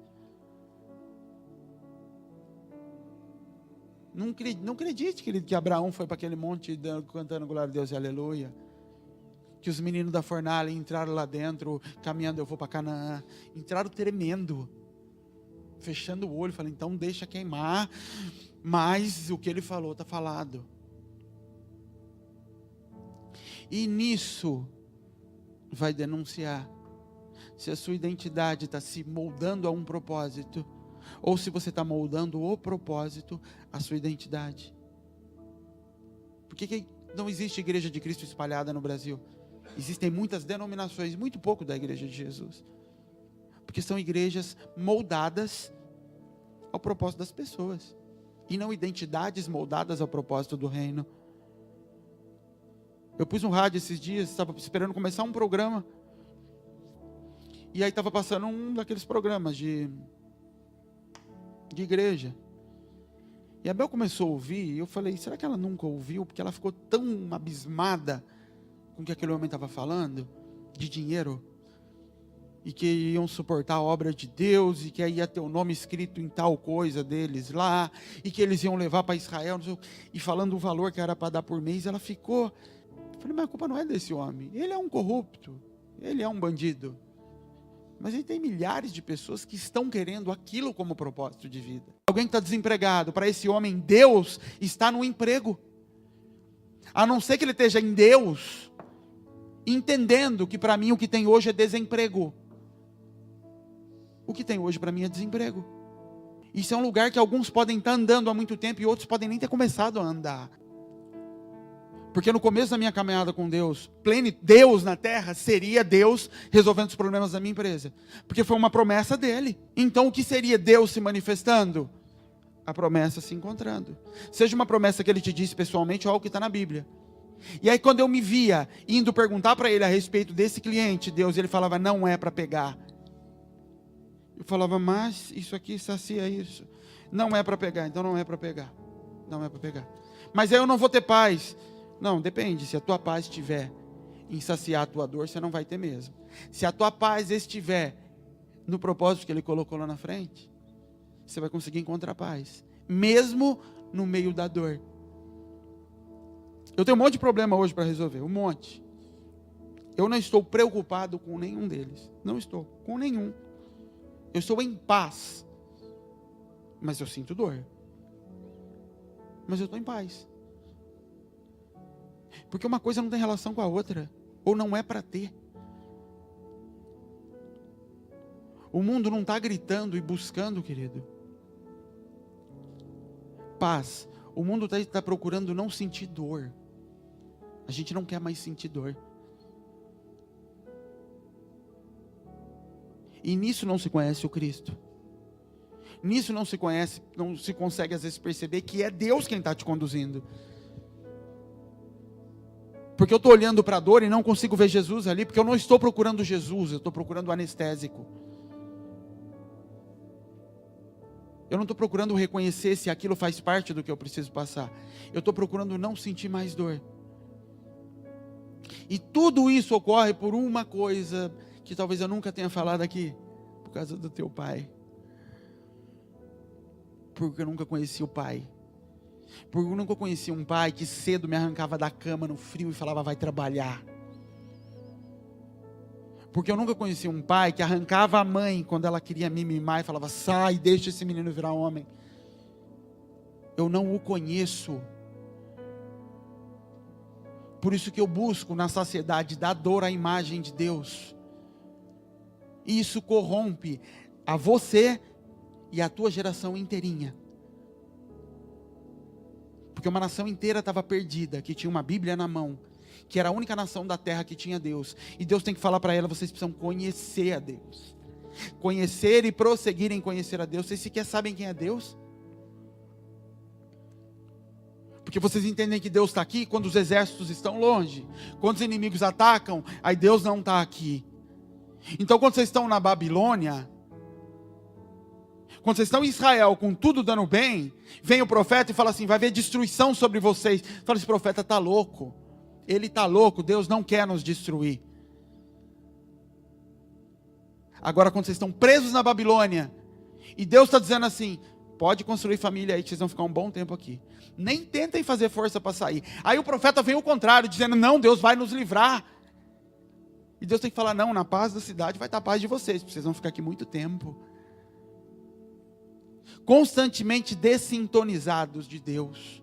Não acredite, querido, que Abraão foi para aquele monte cantando glória a Deus e aleluia. Que os meninos da fornalha entraram lá dentro, caminhando, eu vou para Canaã. Entraram tremendo, fechando o olho, falando, então deixa queimar. Mas o que ele falou está falado. E nisso vai denunciar se a sua identidade está se moldando a um propósito, ou se você está moldando o propósito à sua identidade. Por que não existe igreja de Cristo espalhada no Brasil? Existem muitas denominações, muito pouco da igreja de Jesus. Porque são igrejas moldadas ao propósito das pessoas. E não identidades moldadas ao propósito do reino. Eu pus um rádio esses dias, estava esperando começar um programa. E aí estava passando um daqueles programas de igreja. E a Bel começou a ouvir, e eu falei, será que ela nunca ouviu? Porque ela ficou tão abismada com o que aquele homem estava falando, de dinheiro, e que iam suportar a obra de Deus, e que aí ia ter o nome escrito em tal coisa deles lá, e que eles iam levar para Israel, e falando o valor que era para dar por mês, ela ficou, eu falei, mas a culpa não é desse homem, ele é um corrupto, ele é um bandido. Mas ele tem milhares de pessoas que estão querendo aquilo como propósito de vida. Alguém que está desempregado, para esse homem, Deus está no emprego. A não ser que ele esteja em Deus, entendendo que para mim o que tem hoje é desemprego. O que tem hoje para mim é desemprego. Isso é um lugar que alguns podem estar andando há muito tempo e outros podem nem ter começado a andar. Porque no começo da minha caminhada com Deus, Deus na terra seria Deus resolvendo os problemas da minha empresa. Porque foi uma promessa dele. Então o que seria Deus se manifestando? A promessa se encontrando. Seja uma promessa que ele te disse pessoalmente ou algo que está na Bíblia. E aí quando eu me via indo perguntar para ele a respeito desse cliente, Deus, ele falava, não é para pegar. Eu falava, mas isso aqui sacia isso. Não é para pegar, então não é para pegar. Não é para pegar. Mas aí eu não vou ter paz. Não, depende. Se a tua paz estiver em saciar a tua dor, você não vai ter mesmo. Se a tua paz estiver no propósito que ele colocou lá na frente, você vai conseguir encontrar paz. Mesmo no meio da dor. Eu tenho um monte de problema hoje para resolver. Um monte. Eu não estou preocupado com nenhum deles. Não estou. Com nenhum. Eu estou em paz. Mas eu sinto dor. Mas eu estou em paz. Porque uma coisa não tem relação com a outra. Ou não é para ter. O mundo não está gritando e buscando, querido, paz. O mundo está procurando não sentir dor. A gente não quer mais sentir dor. E nisso não se conhece o Cristo. Nisso não se conhece, não se consegue às vezes perceber que é Deus quem está te conduzindo. Porque eu estou olhando para a dor e não consigo ver Jesus ali, porque eu não estou procurando Jesus, eu estou procurando o anestésico. Eu não estou procurando reconhecer se aquilo faz parte do que eu preciso passar. Eu estou procurando não sentir mais dor. E tudo isso ocorre por uma coisa que talvez eu nunca tenha falado aqui. Por causa do teu pai. Porque eu nunca conheci o pai. Porque eu nunca conheci um pai que cedo me arrancava da cama no frio e falava, vai trabalhar. Porque eu nunca conheci um pai que arrancava a mãe quando ela queria me mimar e falava, sai, deixa esse menino virar homem. Eu não o conheço. Por isso que eu busco na saciedade da dor a imagem de Deus. E isso corrompe a você e a tua geração inteirinha. Porque uma nação inteira estava perdida, que tinha uma Bíblia na mão, que era a única nação da terra que tinha Deus. E Deus tem que falar para ela, vocês precisam conhecer a Deus. Conhecer e prosseguir em conhecer a Deus. Vocês sequer sabem quem é Deus? Porque vocês entendem que Deus está aqui quando os exércitos estão longe. Quando os inimigos atacam, aí Deus não está aqui. Então quando vocês estão na Babilônia, quando vocês estão em Israel, com tudo dando bem, vem o profeta e fala assim, vai haver destruição sobre vocês. Fala, esse profeta está louco. Ele está louco, Deus não quer nos destruir. Agora quando vocês estão presos na Babilônia, e Deus está dizendo assim, pode construir família aí que vocês vão ficar um bom tempo aqui. Nem tentem fazer força para sair. Aí o profeta vem o contrário, dizendo, não, Deus vai nos livrar. E Deus tem que falar, não, na paz da cidade vai estar a paz de vocês, porque vocês vão ficar aqui muito tempo. Constantemente dessintonizados de Deus.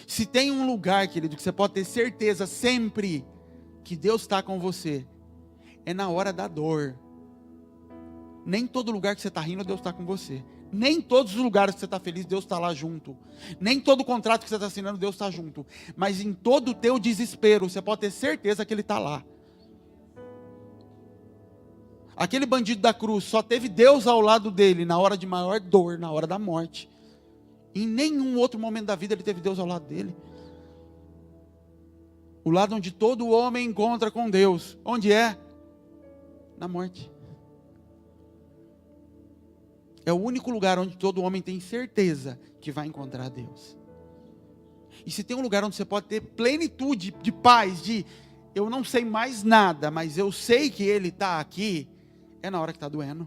Se tem um lugar, querido, que você pode ter certeza sempre que Deus está com você, é na hora da dor. Nem todo lugar que você está rindo, Deus está com você. Nem todos os lugares que você está feliz, Deus está lá junto. Nem todo contrato que você está assinando, Deus está junto. Mas em todo o teu desespero, você pode ter certeza que Ele está lá. Aquele bandido da cruz só teve Deus ao lado dele na hora de maior dor, na hora da morte. Em nenhum outro momento da vida ele teve Deus ao lado dele. O lado onde todo homem encontra com Deus. Onde é? Na morte. É o único lugar onde todo homem tem certeza que vai encontrar Deus. E se tem um lugar onde você pode ter plenitude de paz, de eu não sei mais nada, mas eu sei que Ele está aqui, é na hora que está doendo.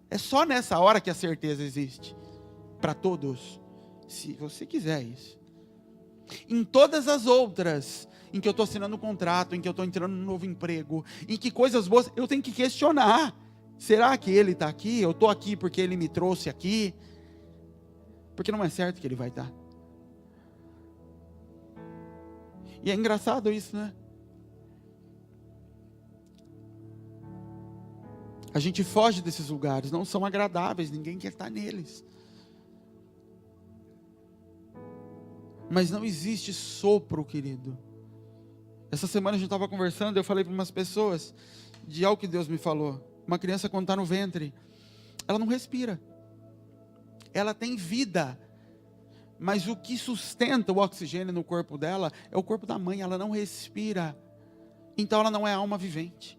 É só nessa hora que a certeza existe. Para todos. Se você quiser isso. Em todas as outras, em que eu estou assinando um contrato, em que eu estou entrando num novo emprego, em que coisas boas, eu tenho que questionar. Será que Ele está aqui? Eu estou aqui porque Ele me trouxe aqui? Porque não é certo que Ele vai estar. E é engraçado isso, né? A gente foge desses lugares, não são agradáveis, ninguém quer estar neles. Mas não existe sopro, querido. Essa semana a gente estava conversando, eu falei para umas pessoas de algo que Deus me falou. Uma criança quando está no ventre, ela não respira. Ela tem vida. Mas o que sustenta o oxigênio no corpo dela é o corpo da mãe, ela não respira. Então ela não é alma vivente.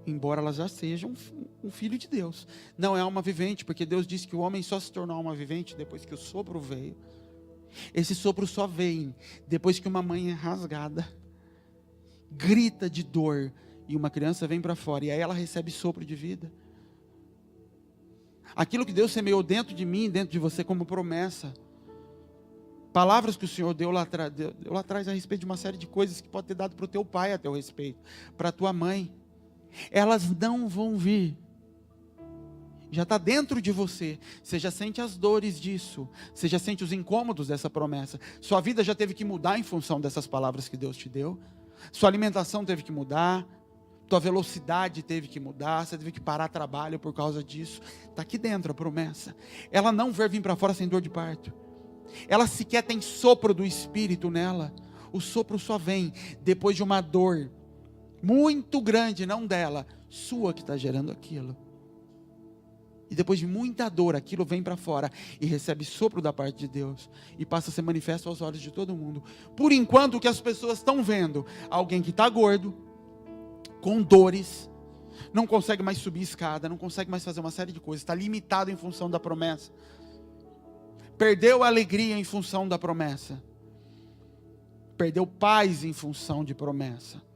Embora ela já seja um filho de Deus. Não é alma vivente, porque Deus disse que o homem só se tornou alma vivente depois que o sopro veio. Esse sopro só vem depois que uma mãe é rasgada, grita de dor, e uma criança vem para fora, e aí ela recebe sopro de vida. Aquilo que Deus semeou dentro de mim, dentro de você como promessa, palavras que o Senhor deu lá atrás a respeito de uma série de coisas que pode ter dado para o teu pai a teu respeito, para a tua mãe, elas não vão vir. Já está dentro de você. Você já sente as dores disso. Você já sente os incômodos dessa promessa. Sua vida já teve que mudar em função dessas palavras que Deus te deu. Sua alimentação teve que mudar. Tua velocidade teve que mudar. Você teve que parar trabalho por causa disso. Está aqui dentro a promessa. Ela não vai vir para fora sem dor de parto. Ela sequer tem sopro do Espírito nela. O sopro só vem depois de uma dor muito grande, não dela, sua, que está gerando aquilo. E depois de muita dor, aquilo vem para fora e recebe sopro da parte de Deus e passa a ser manifesto aos olhos de todo mundo. Por enquanto, o que as pessoas estão vendo, alguém que está gordo, com dores, não consegue mais subir escada, não consegue mais fazer uma série de coisas, está limitado em função da promessa, perdeu a alegria em função da promessa, perdeu paz em função de promessa,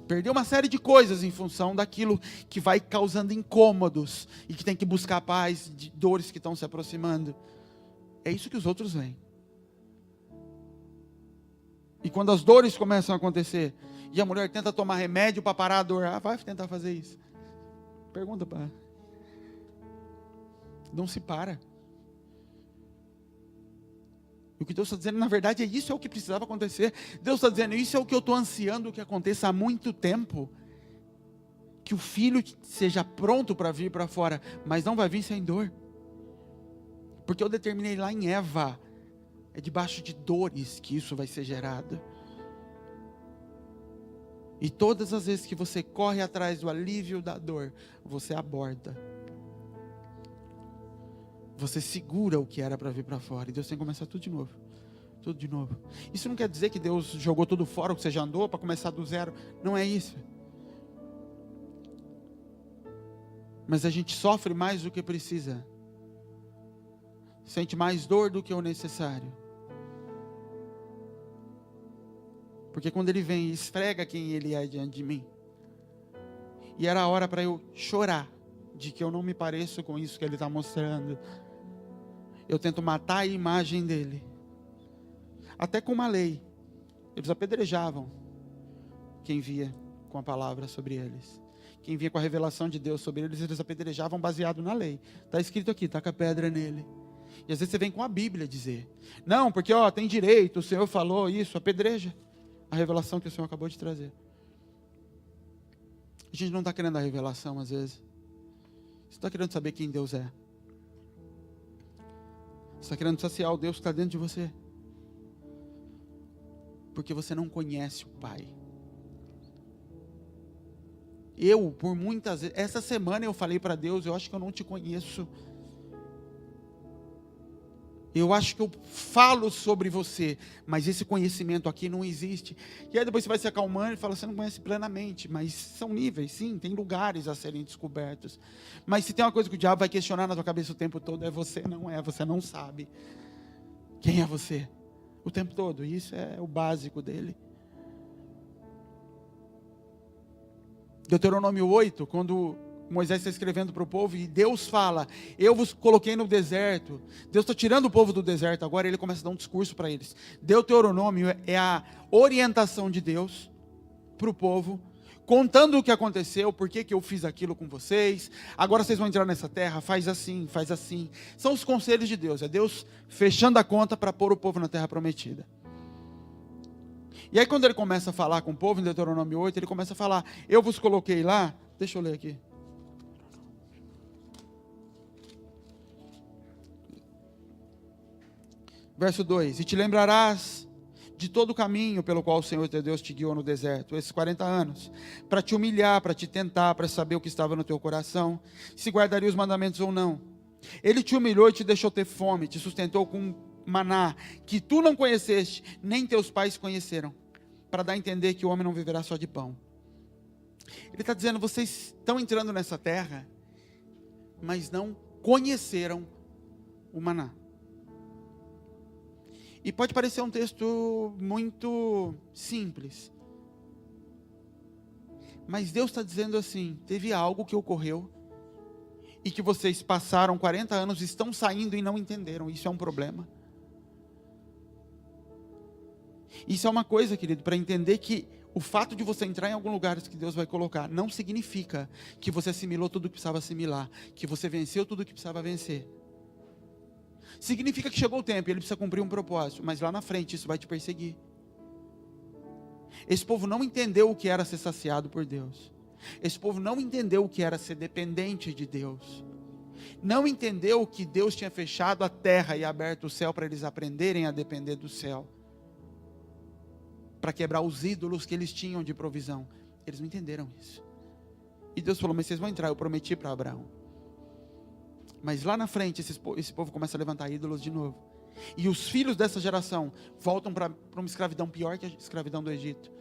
perdeu uma série de coisas em função daquilo que vai causando incômodos e que tem que buscar paz de dores que estão se aproximando. É isso que os outros veem. E quando as dores começam a acontecer e a mulher tenta tomar remédio para parar a dor, vai tentar fazer isso. Pergunta para ela. Não se para. O que Deus está dizendo, na verdade, isso é o que precisava acontecer. Deus está dizendo, isso é o que eu estou ansiando que aconteça há muito tempo. Que o filho seja pronto para vir para fora, mas não vai vir sem dor. Porque eu determinei lá em Eva, é debaixo de dores que isso vai ser gerado. E todas as vezes que você corre atrás do alívio da dor, você aborda. Você segura o que era para vir para fora. E Deus tem que começar tudo de novo. Tudo de novo. Isso não quer dizer que Deus jogou tudo fora, o que você já andou, para começar do zero. Não é isso. Mas a gente sofre mais do que precisa. Sente mais dor do que o necessário. Porque quando Ele vem, esfrega quem Ele é diante de mim. E era a hora para eu chorar. De que eu não me pareço com isso que Ele está mostrando. Eu tento matar a imagem dEle. Até com uma lei. Eles apedrejavam quem via com a palavra sobre eles. Quem vinha com a revelação de Deus sobre eles, eles apedrejavam baseado na lei. Está escrito aqui, taca a pedra nele. E às vezes você vem com a Bíblia dizer. Não, porque tem direito, o Senhor falou isso, apedreja a revelação que o Senhor acabou de trazer. A gente não está querendo a revelação às vezes. Você está querendo saber quem Deus é. Você está querendo saciar o Deus que está dentro de você. Porque você não conhece o Pai. Eu, por muitas vezes, essa semana eu falei para Deus, eu acho que eu não te conheço. Eu acho que eu falo sobre você, mas esse conhecimento aqui não existe. E aí depois você vai se acalmando e fala, você não conhece plenamente, mas são níveis, sim, tem lugares a serem descobertos. Mas se tem uma coisa que o diabo vai questionar na tua cabeça o tempo todo, é você não sabe. Quem é você? O tempo todo, e isso é o básico dele. Deuteronômio 8, quando Moisés está escrevendo para o povo e Deus fala, eu vos coloquei no deserto. Deus está tirando o povo do deserto, agora ele começa a dar um discurso para eles. Deuteronômio é a orientação de Deus para o povo, contando o que aconteceu, por que eu fiz aquilo com vocês, agora vocês vão entrar nessa terra, faz assim, faz assim. São os conselhos de Deus, é Deus fechando a conta para pôr o povo na terra prometida. E aí quando ele começa a falar com o povo, em Deuteronômio 8, ele começa a falar, eu vos coloquei lá, deixa eu ler aqui. Verso 2, e te lembrarás de todo o caminho pelo qual o Senhor teu Deus te guiou no deserto, esses 40 anos, para te humilhar, para te tentar, para saber o que estava no teu coração, se guardaria os mandamentos ou não. Ele te humilhou e te deixou ter fome, te sustentou com maná, que tu não conheceste, nem teus pais conheceram, para dar a entender que o homem não viverá só de pão. Ele está dizendo, vocês estão entrando nessa terra, mas não conheceram o maná. E pode parecer um texto muito simples. Mas Deus está dizendo assim, teve algo que ocorreu, e que vocês passaram 40 anos, estão saindo e não entenderam. Isso é um problema. Isso é uma coisa, querido, para entender que o fato de você entrar em algum lugar que Deus vai colocar, não significa que você assimilou tudo o que precisava assimilar, que você venceu tudo o que precisava vencer. Significa que chegou o tempo e ele precisa cumprir um propósito, mas lá na frente isso vai te perseguir. Esse povo não entendeu o que era ser saciado por Deus. Esse povo não entendeu o que era ser dependente de Deus. Não entendeu que Deus tinha fechado a terra e aberto o céu para eles aprenderem a depender do céu. Para quebrar os ídolos que eles tinham de provisão. Eles não entenderam isso. E Deus falou, mas vocês vão entrar, eu prometi para Abraão. Mas lá na frente, esse povo começa a levantar ídolos de novo. E os filhos dessa geração voltam para uma escravidão pior que a escravidão do Egito.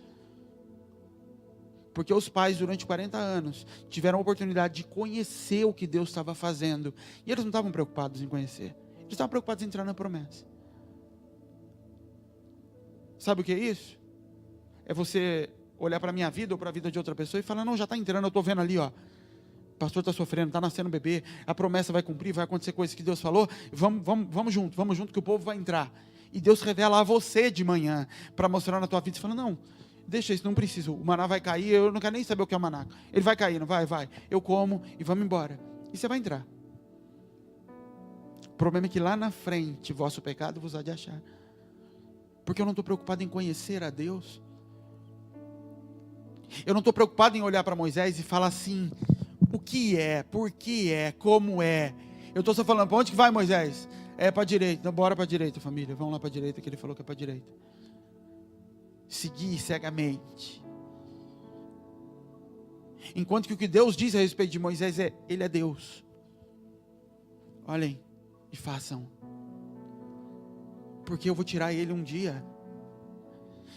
Porque os pais, durante 40 anos, tiveram a oportunidade de conhecer o que Deus estava fazendo. E eles não estavam preocupados em conhecer. Eles estavam preocupados em entrar na promessa. Sabe o que é isso? É você olhar para a minha vida ou para a vida de outra pessoa e falar, não, já está entrando, eu estou vendo ali, ó. O pastor está sofrendo, está nascendo um bebê, a promessa vai cumprir, vai acontecer coisas que Deus falou, vamos junto que o povo vai entrar. E Deus revela a você de manhã, para mostrar na tua vida, você fala, não, deixa isso, não preciso, o maná vai cair, eu não quero nem saber o que é o maná. Ele vai cair, não vai, eu como e vamos embora. E você vai entrar. O problema é que lá na frente, vosso pecado vos há de achar. Porque eu não estou preocupado em conhecer a Deus. Eu não estou preocupado em olhar para Moisés e falar assim, o que é, por que é, como é. Eu estou só falando, para onde que vai Moisés? É para a direita, então bora para a direita, família. Vamos lá para a direita, que ele falou que é para a direita. Seguir cegamente. Enquanto que o que Deus diz a respeito de Moisés é, ele é Deus. Olhem e façam. Porque eu vou tirar ele um dia.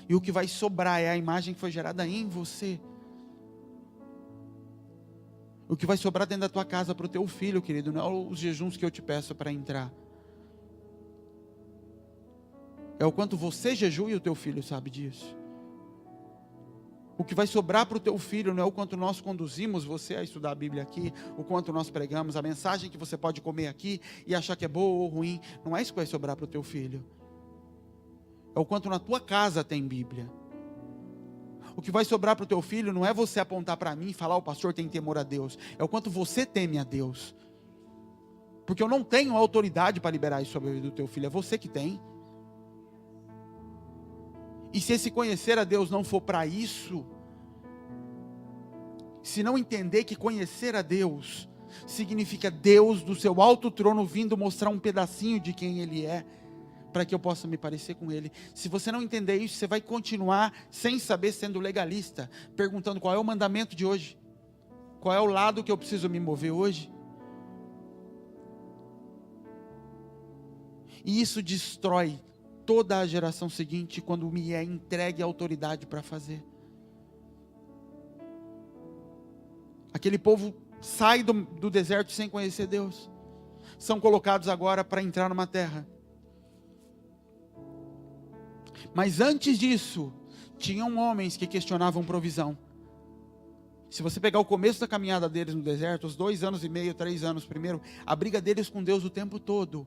E o que vai sobrar é a imagem que foi gerada em você. O que vai sobrar dentro da tua casa para o teu filho, querido, não é os jejuns que eu te peço para entrar. É o quanto você jejua e o teu filho sabe disso. O que vai sobrar para o teu filho não é o quanto nós conduzimos você a estudar a Bíblia aqui, o quanto nós pregamos, a mensagem que você pode comer aqui e achar que é boa ou ruim. Não é isso que vai sobrar para o teu filho. É o quanto na tua casa tem Bíblia. O que vai sobrar para o teu filho não é você apontar para mim e falar, o pastor tem temor a Deus. É o quanto você teme a Deus. Porque eu não tenho autoridade para liberar isso sobre a vida do teu filho. É você que tem. E se esse conhecer a Deus não for para isso, se não entender que conhecer a Deus significa Deus do seu alto trono vindo mostrar um pedacinho de quem Ele é, para que eu possa me parecer com Ele. Se você não entender isso, você vai continuar sem saber, sendo legalista, perguntando qual é o mandamento de hoje, qual é o lado que eu preciso me mover hoje. E isso destrói toda a geração seguinte quando me é entregue a autoridade para fazer. Aquele povo sai do deserto sem conhecer Deus, são colocados agora para entrar numa terra. Mas antes disso, tinham homens que questionavam provisão. Se você pegar o começo da caminhada deles no deserto, os 2 anos e meio, 3 anos primeiro, a briga deles com Deus o tempo todo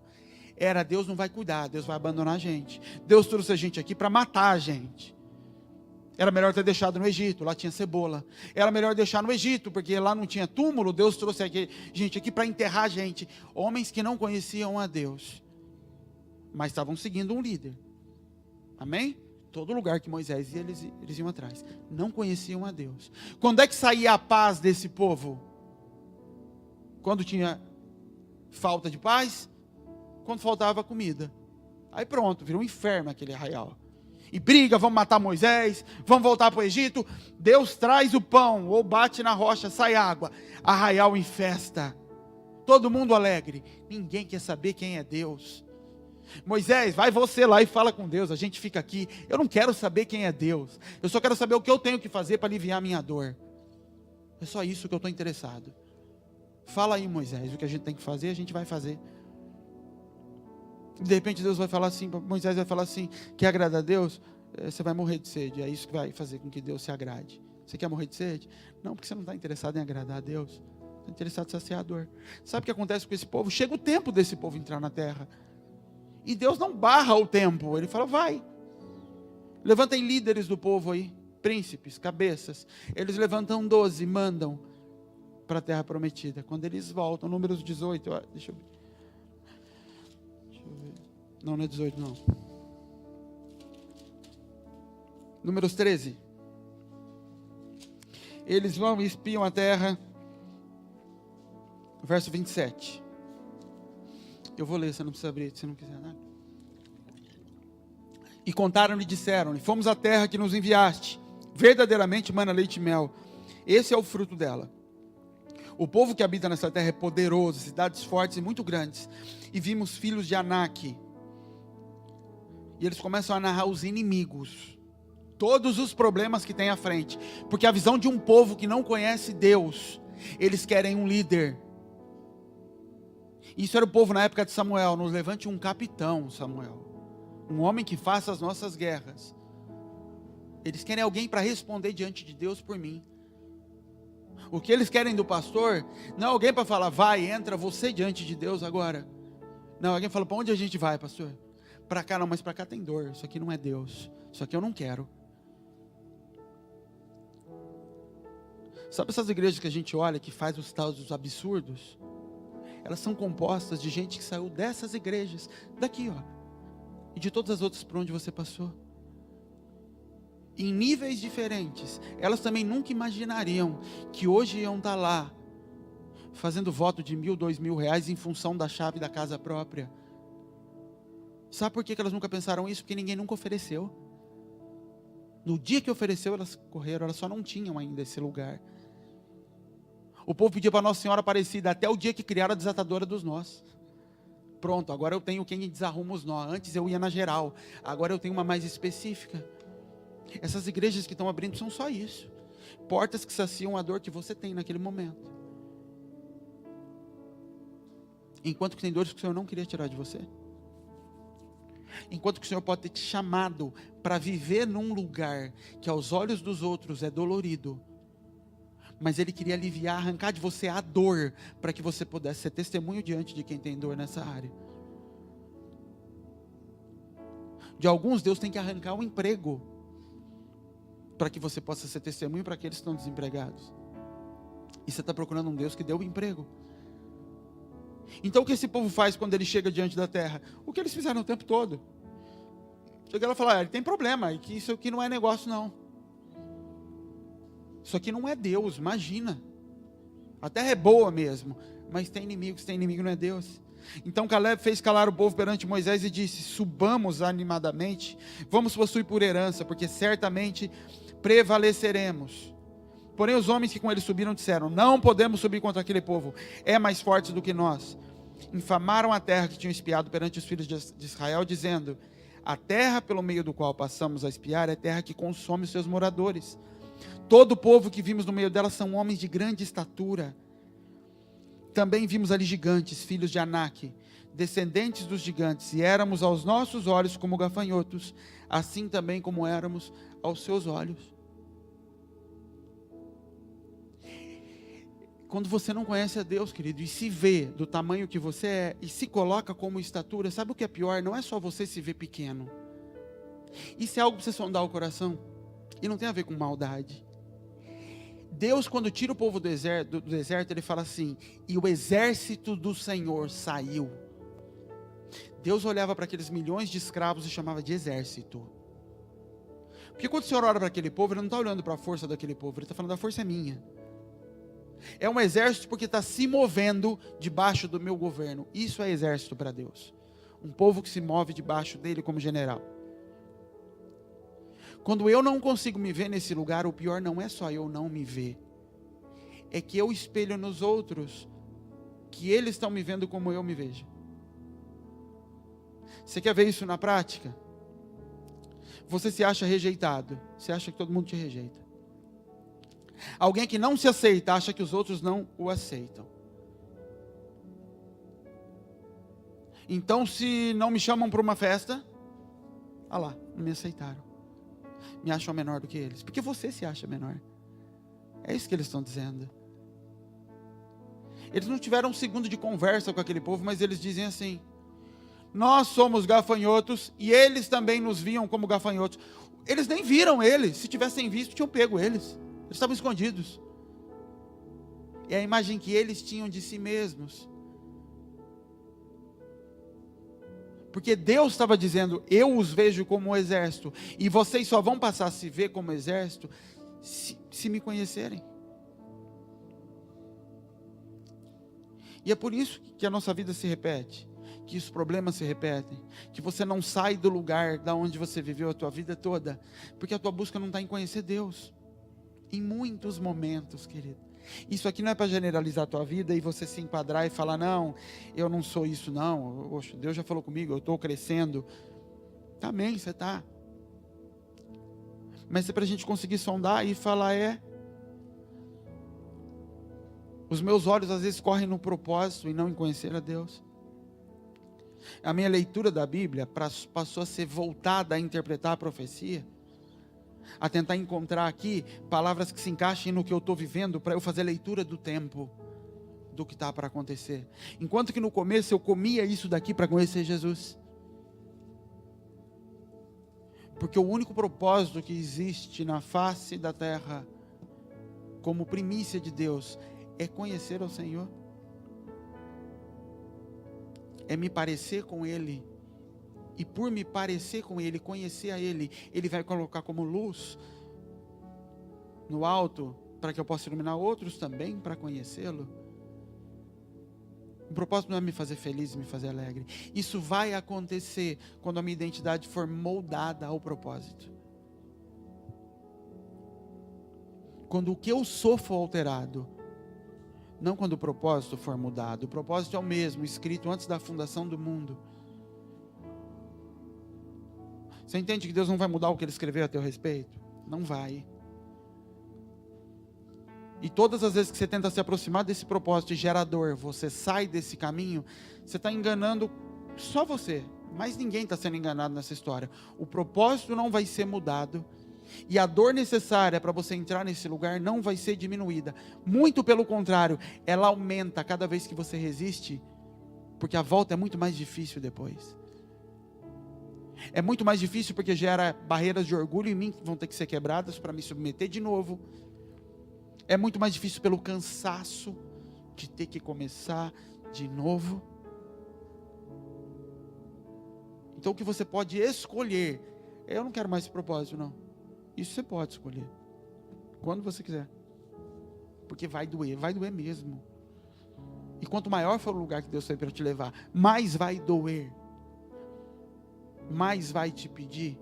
era, Deus não vai cuidar, Deus vai abandonar a gente. Deus trouxe a gente aqui para matar a gente. Era melhor ter deixado no Egito, lá tinha cebola. Era melhor deixar no Egito, porque lá não tinha túmulo, Deus trouxe gente aqui para enterrar a gente. Homens que não conheciam a Deus, mas estavam seguindo um líder. Amém? Todo lugar que Moisés ia, eles iam atrás. Não conheciam a Deus. Quando é que saía a paz desse povo? Quando tinha falta de paz? Quando faltava comida. Aí pronto, virou um inferno aquele arraial. E briga, vamos matar Moisés, vamos voltar para o Egito. Deus traz o pão, ou bate na rocha, sai água. Arraial em festa. Todo mundo alegre. Ninguém quer saber quem é Deus. Moisés, vai você lá e fala com Deus. A gente fica aqui. Eu não quero saber quem é Deus. Eu só quero saber o que eu tenho que fazer para aliviar a minha dor. É só isso que eu estou interessado. Fala aí, Moisés, o que a gente tem que fazer, a gente vai fazer. De repente Deus vai falar assim, Moisés vai falar assim, quer agradar a Deus? Você vai morrer de sede. É isso que vai fazer com que Deus se agrade. Você quer morrer de sede? Não, porque você não está interessado em agradar a Deus. Está interessado em saciar a dor. Sabe o que acontece com esse povo? Chega o tempo desse povo entrar na terra. E Deus não barra o tempo. Ele fala, vai. Levantem líderes do povo aí. Príncipes, cabeças. Eles levantam 12, mandam para a terra prometida. Quando eles voltam, Números 18. Deixa eu ver. Não é 18 não. Números 13. Eles vão e espiam a terra. Verso 27. Eu vou ler, você não precisa abrir, se não quiser nada. E contaram-lhe e disseram-lhe, fomos à terra que nos enviaste. Verdadeiramente mana leite e mel. Esse é o fruto dela. O povo que habita nessa terra é poderoso, cidades fortes e muito grandes. E vimos filhos de Anak. E eles começam a narrar os inimigos. Todos os problemas que tem à frente. Porque a visão de um povo que não conhece Deus, eles querem um líder. Isso era o povo na época de Samuel. Nos levante um capitão, Samuel. Um homem que faça as nossas guerras. Eles querem alguém para responder diante de Deus por mim. O que eles querem do pastor, não é alguém para falar, vai, entra você diante de Deus agora. Não, alguém fala, para onde a gente vai, pastor? Para cá não, mas para cá tem dor. Isso aqui não é Deus. Isso aqui eu não quero. Sabe essas igrejas que a gente olha, que faz os tais dos absurdos? Elas são compostas de gente que saiu dessas igrejas, daqui ó, e de todas as outras por onde você passou. Em níveis diferentes. Elas também nunca imaginariam que hoje iam estar lá, fazendo voto de 1.000, 2.000 reais em função da chave da casa própria. Sabe por que elas nunca pensaram isso? Porque ninguém nunca ofereceu. No dia que ofereceu, elas correram, elas só não tinham ainda esse lugar. O povo pedia para Nossa Senhora Aparecida até o dia que criaram a desatadora dos nós. Pronto, agora eu tenho quem desarruma os nós. Antes eu ia na geral, agora eu tenho uma mais específica. Essas igrejas que estão abrindo são só isso. Portas que saciam a dor que você tem naquele momento. Enquanto que tem dores que o Senhor não queria tirar de você. Enquanto que o Senhor pode ter te chamado para viver num lugar que aos olhos dos outros é dolorido. Mas Ele queria aliviar, arrancar de você a dor, para que você pudesse ser testemunho diante de quem tem dor nessa área. De alguns, Deus tem que arrancar o emprego, para que você possa ser testemunho para aqueles que estão desempregados. E você está procurando um Deus que deu o emprego. Então o que esse povo faz quando ele chega diante da terra? O que eles fizeram o tempo todo. Chega lá e fala, ele tem problema, e que isso aqui não é negócio não. Isso aqui não é Deus, imagina. A terra é boa mesmo, mas tem inimigos, tem inimigo não é Deus. Então Caleb fez calar o povo perante Moisés e disse, subamos animadamente, vamos possuir por herança, porque certamente prevaleceremos. Porém os homens que com ele subiram disseram, não podemos subir contra aquele povo, é mais forte do que nós. Infamaram a terra que tinham espiado perante os filhos de Israel, dizendo, a terra pelo meio do qual passamos a espiar é terra que consome os seus moradores. Todo o povo que vimos no meio dela são homens de grande estatura. Também vimos ali gigantes, filhos de Anak, descendentes dos gigantes, e éramos aos nossos olhos como gafanhotos, assim também como éramos aos seus olhos. Quando você não conhece a Deus, querido, e se vê do tamanho que você é, e se coloca como estatura, sabe o que é pior? Não é só você se ver pequeno. Isso é algo para você sondar o coração, e não tem a ver com maldade. Deus, quando tira o povo do deserto, Ele fala assim, e o exército do Senhor saiu. Deus olhava para aqueles milhões de escravos e chamava de exército. Porque quando o Senhor ora para aquele povo, Ele não está olhando para a força daquele povo, Ele está falando, a força é minha. É um exército porque está se movendo debaixo do meu governo. Isso é exército para Deus. Um povo que se move debaixo dele como general. Quando eu não consigo me ver nesse lugar, o pior não é só eu não me ver. É que eu espelho nos outros que eles estão me vendo como eu me vejo. Você quer ver isso na prática? Você se acha rejeitado. Você acha que todo mundo te rejeita. Alguém que não se aceita, acha que os outros não o aceitam. Então, se não me chamam para uma festa, lá, não me aceitaram. Me acham menor do que eles. Porque você se acha menor. É isso que eles estão dizendo. Eles não tiveram um segundo de conversa com aquele povo, mas eles dizem assim: nós somos gafanhotos e eles também nos viam como gafanhotos. Eles nem viram eles. Se tivessem visto, tinham pego eles. Eles estavam escondidos. É a imagem que eles tinham de si mesmos. Porque Deus estava dizendo, eu os vejo como um exército, e vocês só vão passar a se ver como exército, se me conhecerem. E é por isso que a nossa vida se repete, que os problemas se repetem, que você não sai do lugar da onde você viveu a tua vida toda, porque a tua busca não está em conhecer Deus. Em muitos momentos, querido. Isso aqui não é para generalizar a tua vida e você se enquadrar e falar, não, eu não sou isso não, oxe, Deus já falou comigo, eu estou crescendo. Amém, você está. Mas é para a gente conseguir sondar e falar, os meus olhos às vezes correm no propósito e não em conhecer a Deus. A minha leitura da Bíblia passou a ser voltada a interpretar a profecia, a tentar encontrar aqui palavras que se encaixem no que eu estou vivendo, para eu fazer leitura do tempo, do que está para acontecer. Enquanto que no começo eu comia isso daqui para conhecer Jesus. Porque o único propósito que existe na face da terra, como primícia de Deus, é conhecer ao Senhor. É me parecer com Ele. E por me parecer com Ele, conhecer a Ele, Ele vai colocar como luz no alto, para que eu possa iluminar outros também para conhecê-lo. O propósito não é me fazer feliz e me fazer alegre. Isso vai acontecer quando a minha identidade for moldada ao propósito. Quando o que eu sou for alterado. Não quando o propósito for mudado. O propósito é o mesmo, escrito antes da fundação do mundo. Você entende que Deus não vai mudar o que Ele escreveu a teu respeito? Não vai. E todas as vezes que você tenta se aproximar desse propósito gerador, você sai desse caminho, você está enganando só você. Mas ninguém está sendo enganado nessa história. O propósito não vai ser mudado. E a dor necessária para você entrar nesse lugar não vai ser diminuída. Muito pelo contrário, ela aumenta cada vez que você resiste, porque a volta é muito mais difícil depois. É muito mais difícil porque gera barreiras de orgulho em mim que vão ter que ser quebradas para me submeter de novo. É muito mais difícil pelo cansaço de ter que começar de novo. Então o que você pode escolher, eu não quero mais esse propósito não. Isso você pode escolher, quando você quiser. Porque vai doer mesmo. E quanto maior for o lugar que Deus tem para te levar, mais vai doer. Mais vai te pedir.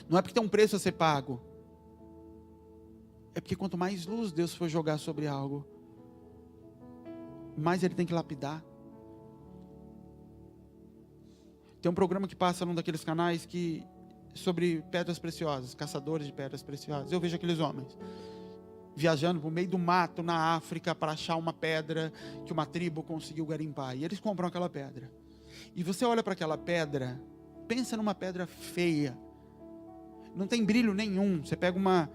Não é porque tem um preço a ser pago. É porque quanto mais luz Deus for jogar sobre algo, mais Ele tem que lapidar. Tem um programa que passa num daqueles canais sobre pedras preciosas, caçadores de pedras preciosas. Eu vejo aqueles homens viajando por meio do mato na África para achar uma pedra que uma tribo conseguiu garimpar. E eles compram aquela pedra. E você olha para aquela pedra, pensa numa pedra feia, não tem brilho nenhum. Você pega uma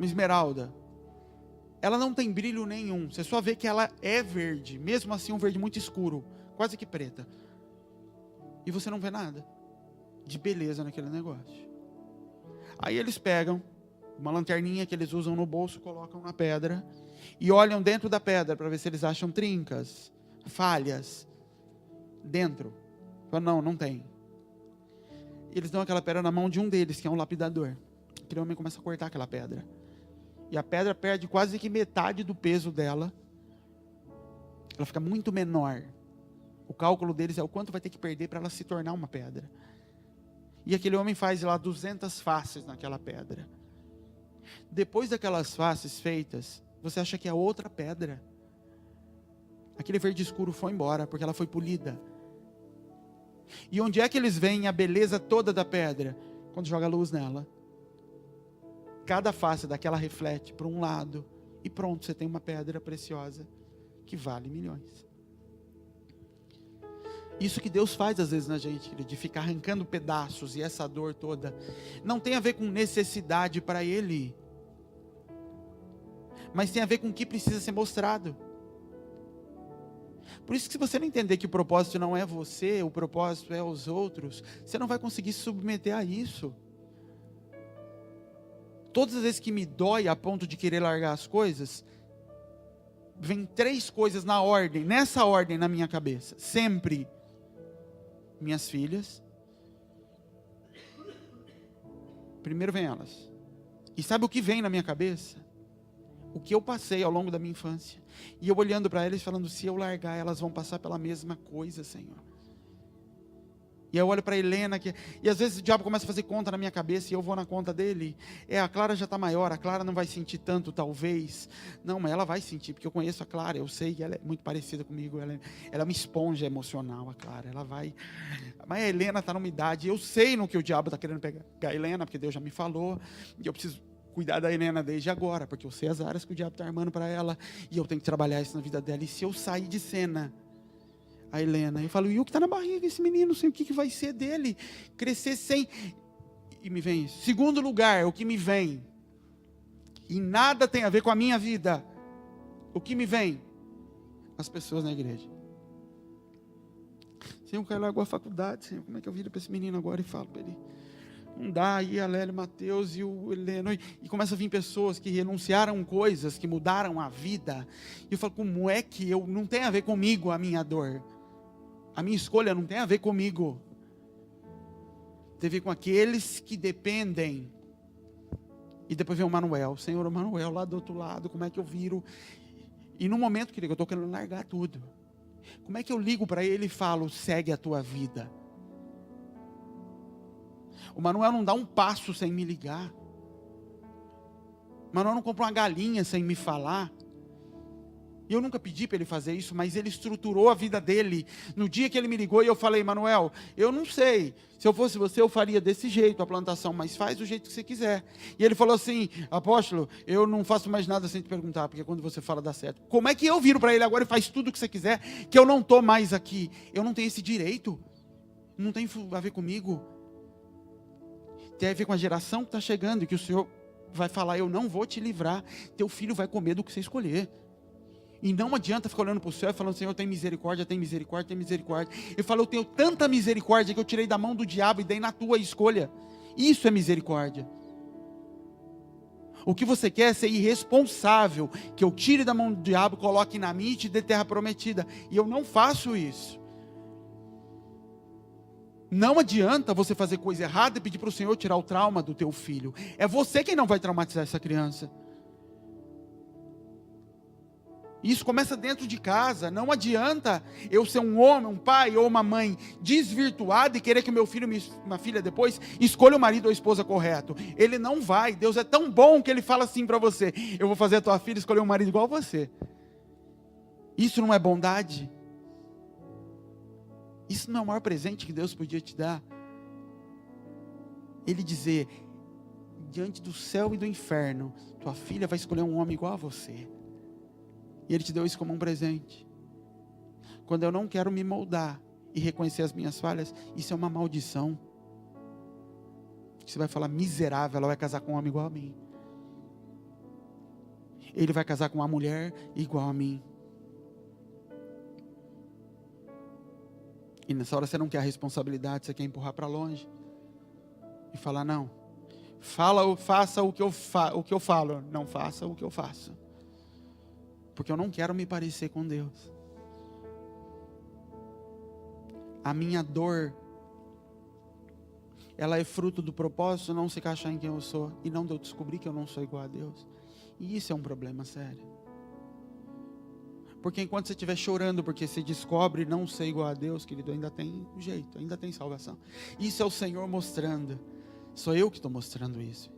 esmeralda, ela não tem brilho nenhum, você só vê que ela é verde, mesmo assim um verde muito escuro, quase que preta, e você não vê nada de beleza naquele negócio. Aí eles pegam uma lanterninha que eles usam no bolso, colocam na pedra e olham dentro da pedra para ver se eles acham trincas, falhas dentro. Não tem. Eles dão aquela pedra na mão de um deles, que é um lapidador. Aquele homem começa a cortar aquela pedra. E a pedra perde quase que metade do peso dela. Ela fica muito menor. O cálculo deles é o quanto vai ter que perder para ela se tornar uma pedra. E aquele homem faz lá 200 faces naquela pedra. Depois daquelas faces feitas, você acha que é outra pedra. Aquele verde escuro foi embora, porque ela foi polida. E onde é que eles veem a beleza toda da pedra? Quando joga luz nela. Cada face daquela reflete para um lado. E pronto, você tem uma pedra preciosa que vale milhões. Isso que Deus faz às vezes na gente, de ficar arrancando pedaços e essa dor toda, não tem a ver com necessidade para Ele, mas tem a ver com o que precisa ser mostrado. Por isso que se você não entender que o propósito não é você, o propósito é os outros, você não vai conseguir se submeter a isso. Todas as vezes que me dói a ponto de querer largar as coisas, vem 3 coisas nessa ordem na minha cabeça, sempre. Minhas filhas, primeiro vem elas, e sabe o que vem na minha cabeça? O que eu passei ao longo da minha infância, e eu olhando para elas falando, se eu largar, elas vão passar pela mesma coisa, Senhor. E eu olho para a Helena, e às vezes o diabo começa a fazer conta na minha cabeça, e eu vou na conta dele. A Clara já está maior, a Clara não vai sentir tanto, talvez. Não, mas ela vai sentir, porque eu conheço a Clara, eu sei que ela é muito parecida comigo, ela é uma esponja emocional, a Clara, ela vai. Mas a Helena está numa idade, eu sei no que o diabo está querendo pegar a Helena, porque Deus já me falou, e eu preciso cuidar da Helena desde agora, porque eu sei as áreas que o diabo está armando para ela, e eu tenho que trabalhar isso na vida dela, e se eu sair de cena, a Helena, eu falo, e o que está na barriga esse menino, não sei o que vai ser dele, crescer sem, e me vem isso. Segundo lugar, o que me vem, e nada tem a ver com a minha vida, o que me vem, as pessoas na igreja. Senhor, o Caio largou a faculdade, Senhor, como é que eu viro para esse menino agora e falo para ele, não dá, aí a Lélia, Mateus e o Heleno, e começa a vir pessoas que renunciaram coisas, que mudaram a vida, e eu falo, como é que eu, não tem a ver comigo a minha dor, a minha escolha não tem a ver comigo, tem a ver com aqueles que dependem. E depois vem o Manuel, Senhor, o Manuel lá do outro lado, como é que eu viro? E no momento, querido, eu estou querendo largar tudo, como é que eu ligo para ele e falo, segue a tua vida? O Manuel não dá um passo sem me ligar, o Manuel não compra uma galinha sem me falar. Eu nunca pedi para ele fazer isso, mas ele estruturou a vida dele. No dia que ele me ligou e eu falei, Manuel, eu não sei, se eu fosse você eu faria desse jeito a plantação, mas faz do jeito que você quiser. E ele falou assim, apóstolo, eu não faço mais nada sem te perguntar, porque quando você fala dá certo. Como é que eu viro para ele agora e faz tudo o que você quiser, que eu não estou mais aqui? Eu não tenho esse direito, não tem a ver comigo. Tem a ver com a geração que está chegando, e que o Senhor vai falar, eu não vou te livrar, teu filho vai comer do que você escolher. E não adianta ficar olhando para o céu e falando, Senhor, tem misericórdia, tem misericórdia, tem misericórdia. Eu falo, eu tenho tanta misericórdia que eu tirei da mão do diabo e dei na tua escolha. Isso é misericórdia. O que você quer é ser irresponsável, que eu tire da mão do diabo, coloque na minha e te dê terra prometida. E eu não faço isso. Não adianta você fazer coisa errada e pedir para o Senhor tirar o trauma do teu filho. É você quem não vai traumatizar essa criança. Isso começa dentro de casa. Não adianta eu ser um homem, um pai ou uma mãe desvirtuado e querer que o meu filho, minha filha depois, escolha o marido ou a esposa correto. Ele não vai. Deus é tão bom que Ele fala assim para você, eu vou fazer a tua filha escolher um marido igual a você. Isso não é bondade? Isso não é o maior presente que Deus podia te dar? Ele dizer, diante do céu e do inferno, tua filha vai escolher um homem igual a você. E Ele te deu isso como um presente. Quando eu não quero me moldar e reconhecer as minhas falhas, isso é uma maldição. Você vai falar, miserável, ela vai casar com um homem igual a mim. Ele vai casar com uma mulher igual a mim. E nessa hora você não quer a responsabilidade, você quer empurrar para longe. E falar, não. Faça o que eu falo, não faça o que eu faço. Porque eu não quero me parecer com Deus. A minha dor ela é fruto do propósito não se encaixar em quem eu sou e não de eu descobrir que eu não sou igual a Deus. E isso é um problema sério. Porque enquanto você estiver chorando porque você descobre não ser igual a Deus, querido, ainda tem jeito, ainda tem salvação. Isso é o Senhor mostrando. Sou eu que estou mostrando isso.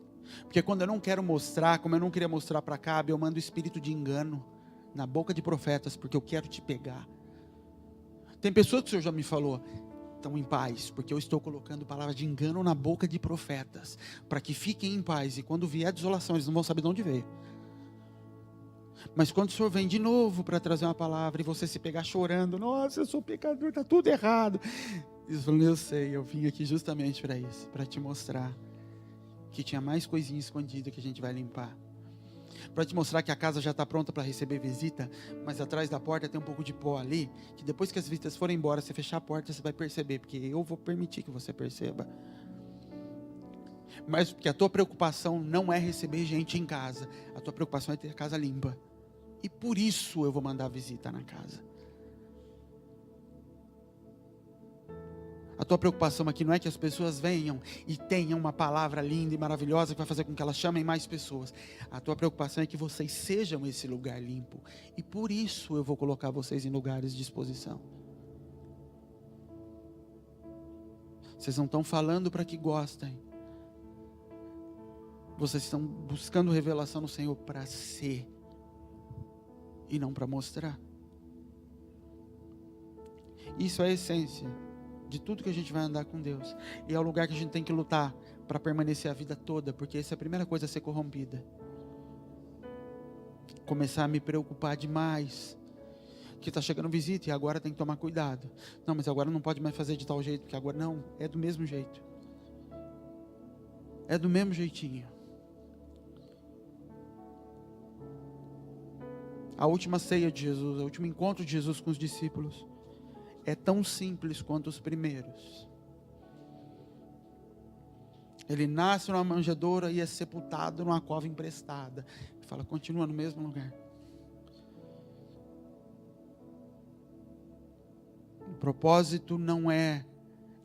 Porque quando eu não quero mostrar, como eu não queria mostrar para Acabe, eu mando o espírito de engano na boca de profetas, porque eu quero te pegar. Tem pessoas que o Senhor já me falou, estão em paz, porque eu estou colocando palavras de engano na boca de profetas, para que fiquem em paz, e quando vier a desolação, eles não vão saber de onde veio. Mas quando o Senhor vem de novo para trazer uma palavra, e você se pegar chorando, nossa, eu sou pecador, está tudo errado. Eles falam, eu sei, eu vim aqui justamente para isso, para te mostrar que tinha mais coisinha escondida que a gente vai limpar. Para te mostrar que a casa já está pronta para receber visita, mas atrás da porta tem um pouco de pó ali, que depois que as visitas forem embora, você fechar a porta, você vai perceber, porque eu vou permitir que você perceba. Mas porque a tua preocupação não é receber gente em casa, a tua preocupação é ter a casa limpa. E por isso eu vou mandar visita na casa. A tua preocupação aqui não é que as pessoas venham e tenham uma palavra linda e maravilhosa que vai fazer com que elas chamem mais pessoas. A tua preocupação é que vocês sejam esse lugar limpo. E por isso eu vou colocar vocês em lugares de exposição. Vocês não estão falando para que gostem. Vocês estão buscando revelação no Senhor para ser e não para mostrar. Isso é a essência de tudo que a gente vai andar com Deus. E é o lugar que a gente tem que lutar para permanecer a vida toda, porque essa é a primeira coisa a ser corrompida. Começar a me preocupar demais, que está chegando visita e agora tem que tomar cuidado. Não, mas agora não pode mais fazer de tal jeito, porque agora não, é do mesmo jeito. É do mesmo jeitinho. A última ceia de Jesus, o último encontro de Jesus com os discípulos, é tão simples quanto os primeiros. Ele nasce numa manjedoura e é sepultado numa cova emprestada. Ele fala, continua no mesmo lugar. O propósito não é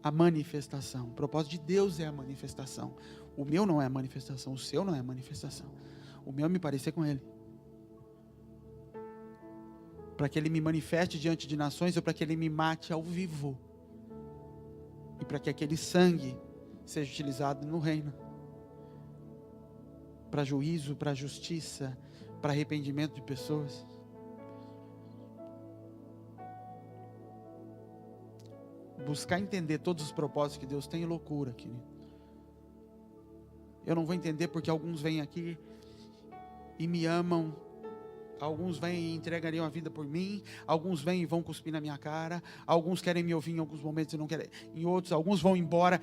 a manifestação. O propósito de Deus é a manifestação. O meu não é a manifestação, o seu não é a manifestação. O meu é me parecer com Ele. Para que Ele me manifeste diante de nações, ou para que Ele me mate ao vivo. E para que aquele sangue seja utilizado no reino. Para juízo, para justiça, para arrependimento de pessoas. Buscar entender todos os propósitos que Deus tem é loucura, querido. Eu não vou entender porque alguns vêm aqui e me amam. Alguns vêm e entregariam a vida por mim. Alguns vêm e vão cuspir na minha cara. Alguns querem me ouvir em alguns momentos e não querem em outros. Alguns vão embora.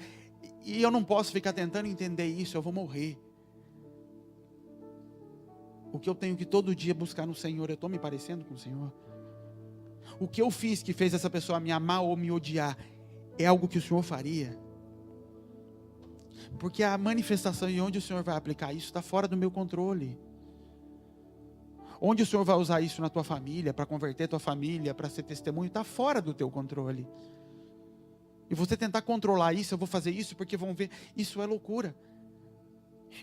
E eu não posso ficar tentando entender isso. Eu vou morrer. O que eu tenho que todo dia buscar no Senhor, eu estou me parecendo com o Senhor? O que eu fiz que fez essa pessoa me amar ou me odiar é algo que o Senhor faria? Porque a manifestação e onde o Senhor vai aplicar isso está fora do meu controle. Onde o Senhor vai usar isso na tua família, para converter tua família, para ser testemunho, está fora do teu controle. E você tentar controlar isso, eu vou fazer isso porque vão ver, isso é loucura.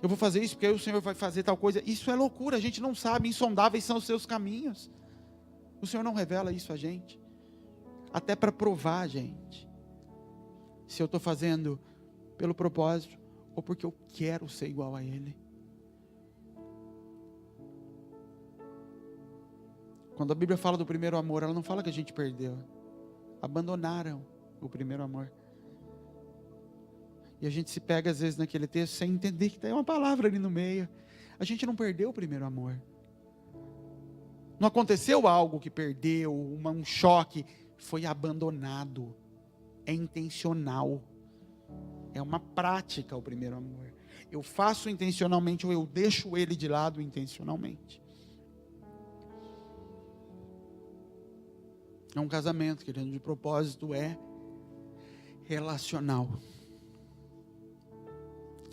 Eu vou fazer isso porque aí o Senhor vai fazer tal coisa, isso é loucura, a gente não sabe, insondáveis são os seus caminhos. O Senhor não revela isso a gente, até para provar a gente, se eu estou fazendo pelo propósito, ou porque eu quero ser igual a Ele. Quando a Bíblia fala do primeiro amor, ela não fala que a gente perdeu. Abandonaram o primeiro amor. E a gente se pega às vezes naquele texto sem entender que tem uma palavra ali no meio. A gente não perdeu o primeiro amor. Não aconteceu algo que perdeu, um choque. Foi abandonado. É intencional. É uma prática o primeiro amor. Eu faço intencionalmente ou eu deixo ele de lado intencionalmente. É um casamento, querido, de propósito é relacional.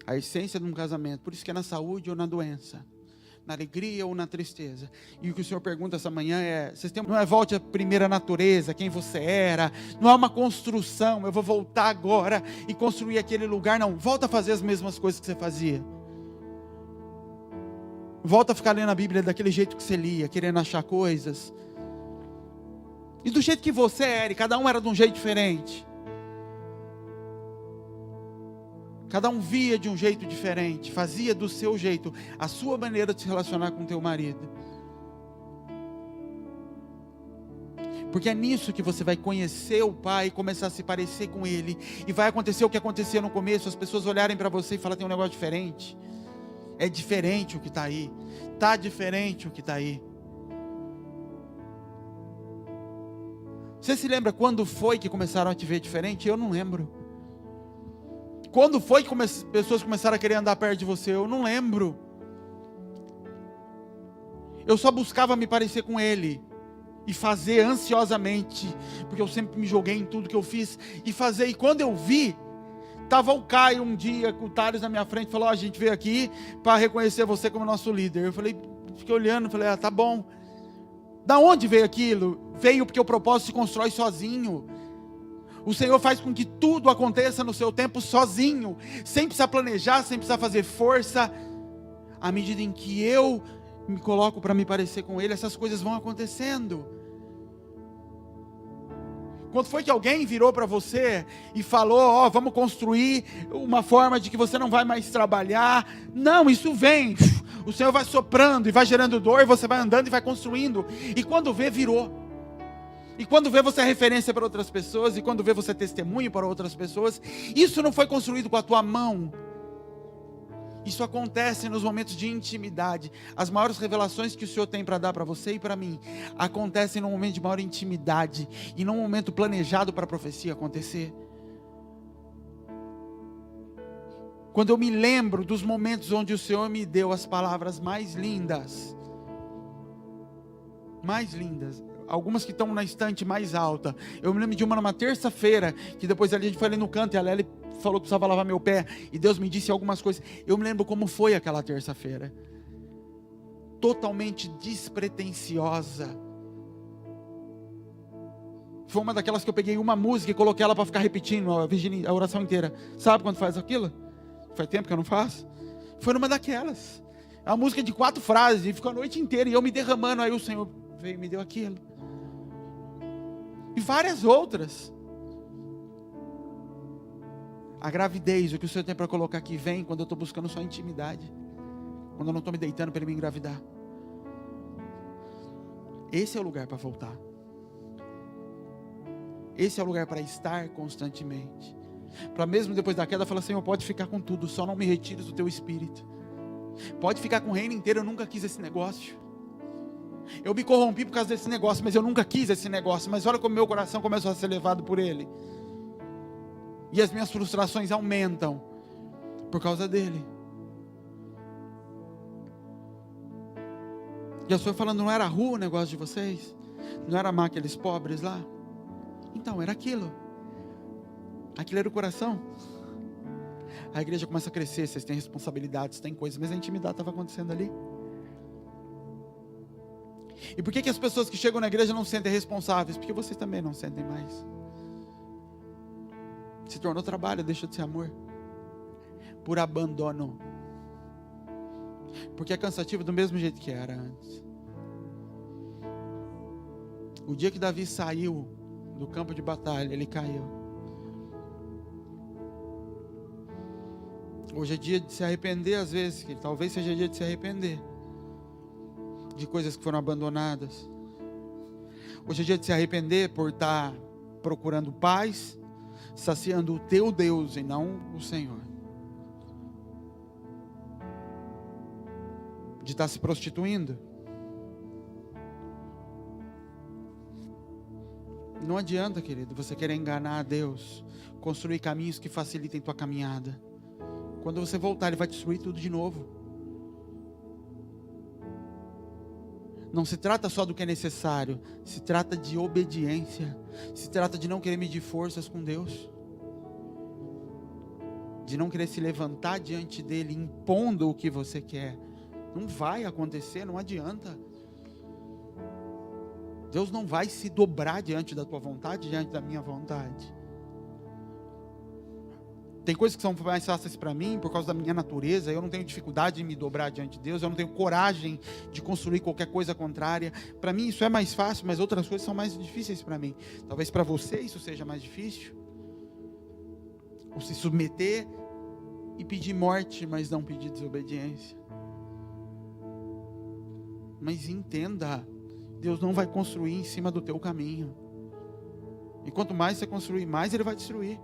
A essência de um casamento, por isso que é na saúde ou na doença. na alegria ou na tristeza. E o que o Senhor pergunta essa manhã é, não é volte à primeira natureza, quem você era, não é uma construção, eu vou voltar agora e construir aquele lugar, não, volta a fazer as mesmas coisas que você fazia. Volta a ficar lendo a Bíblia daquele jeito que você lia, querendo achar coisas. E do jeito que você era, e cada um era de um jeito diferente. Cada um via de um jeito diferente, fazia do seu jeito, a sua maneira de se relacionar com teu marido. Porque é nisso que você vai conhecer o Pai e começar a se parecer com Ele. E vai acontecer o que acontecia no começo, as pessoas olharem para você e falar, tem um negócio diferente. É diferente o que está aí. Está diferente o que está aí. Você se lembra quando foi que começaram a te ver diferente? Eu não lembro. Quando foi que pessoas começaram a querer andar perto de você? Eu não lembro. Eu só buscava me parecer com Ele. E fazer ansiosamente. Porque eu sempre me joguei em tudo que eu fiz. E fazer. E quando eu vi, estava o Caio um dia, com o Thales na minha frente. Falou, a gente veio aqui para reconhecer você como nosso líder. Eu falei, fiquei olhando. Falei, tá bom. Da onde veio aquilo? Veio porque o propósito se constrói sozinho. O Senhor faz com que tudo aconteça no seu tempo sozinho, sem precisar planejar, sem precisar fazer força. À medida em que eu me coloco para me parecer com Ele, essas coisas vão acontecendo. Quando foi que alguém virou para você e falou, vamos construir uma forma de que você não vai mais trabalhar? Não, isso vem. O Senhor vai soprando e vai gerando dor, e você vai andando e vai construindo. E quando vê, virou. E quando vê, você é referência para outras pessoas. E quando vê, você é testemunho para outras pessoas. Isso não foi construído com a tua mão. Isso acontece nos momentos de intimidade. As maiores revelações que o Senhor tem para dar para você e para mim acontecem num momento de maior intimidade. E num momento planejado para a profecia acontecer. Quando eu me lembro dos momentos onde o Senhor me deu as palavras mais lindas. Mais lindas. Algumas que estão na estante mais alta. Eu me lembro de uma numa terça-feira, que depois ali a gente foi ali no canto, e a Lely falou que precisava lavar meu pé, e Deus me disse algumas coisas. Eu me lembro como foi aquela terça-feira. Totalmente despretensiosa. Foi uma daquelas que eu peguei uma música e coloquei ela para ficar repetindo a oração inteira. Sabe quando faz aquilo? Faz tempo que eu não faço. Foi numa daquelas. É uma música de 4 frases, e ficou a noite inteira, e eu me derramando, aí o Senhor veio e me deu aquilo. E várias outras. A gravidez, o que o Senhor tem para colocar aqui, vem quando eu estou buscando só intimidade. Quando eu não estou me deitando para Ele me engravidar. Esse é o lugar para voltar. Esse é o lugar para estar constantemente. Para mesmo depois da queda, falar, Senhor, pode ficar com tudo, só não me retires do Teu Espírito. Pode ficar com o reino inteiro, eu nunca quis esse negócio. Eu me corrompi por causa desse negócio, mas eu nunca quis esse negócio. Mas olha como meu coração começou a ser levado por ele. E as minhas frustrações aumentam por causa dele. E eu estou falando, não era rua o negócio de vocês? Não era amar aqueles pobres lá? Então, era aquilo. Aquilo era o coração. A igreja começa a crescer, vocês têm responsabilidades, têm coisas, mas a intimidade estava acontecendo ali. E por que as pessoas que chegam na igreja não se sentem responsáveis? Porque vocês também não sentem mais. Se tornou trabalho, deixou de ser amor. Por abandono. Porque é cansativo do mesmo jeito que era antes. O dia que Davi saiu do campo de batalha, ele caiu. Hoje é dia de se arrepender às vezes, que talvez seja dia de se arrepender de coisas que foram abandonadas. Hoje é dia de se arrepender por estar procurando paz, saciando o teu Deus e não o Senhor. De estar se prostituindo. Não adianta, querido, você querer enganar a Deus, construir caminhos que facilitem tua caminhada. Quando você voltar, Ele vai destruir tudo de novo. Não se trata só do que é necessário, se trata de obediência, se trata de não querer medir forças com Deus, de não querer se levantar diante dEle, impondo o que você quer, Não vai acontecer, não adianta. Deus não vai se dobrar diante da tua vontade, diante da minha vontade. Tem coisas que são mais fáceis para mim, por causa da minha natureza. Eu não tenho dificuldade em me dobrar diante de Deus. Eu não tenho coragem de construir qualquer coisa contrária. Para mim isso é mais fácil, mas outras coisas são mais difíceis para mim. Talvez para você isso seja mais difícil. Ou se submeter e pedir morte, mas não pedir desobediência. Mas entenda, Deus não vai construir em cima do teu caminho. E quanto mais você construir, mais Ele vai destruir.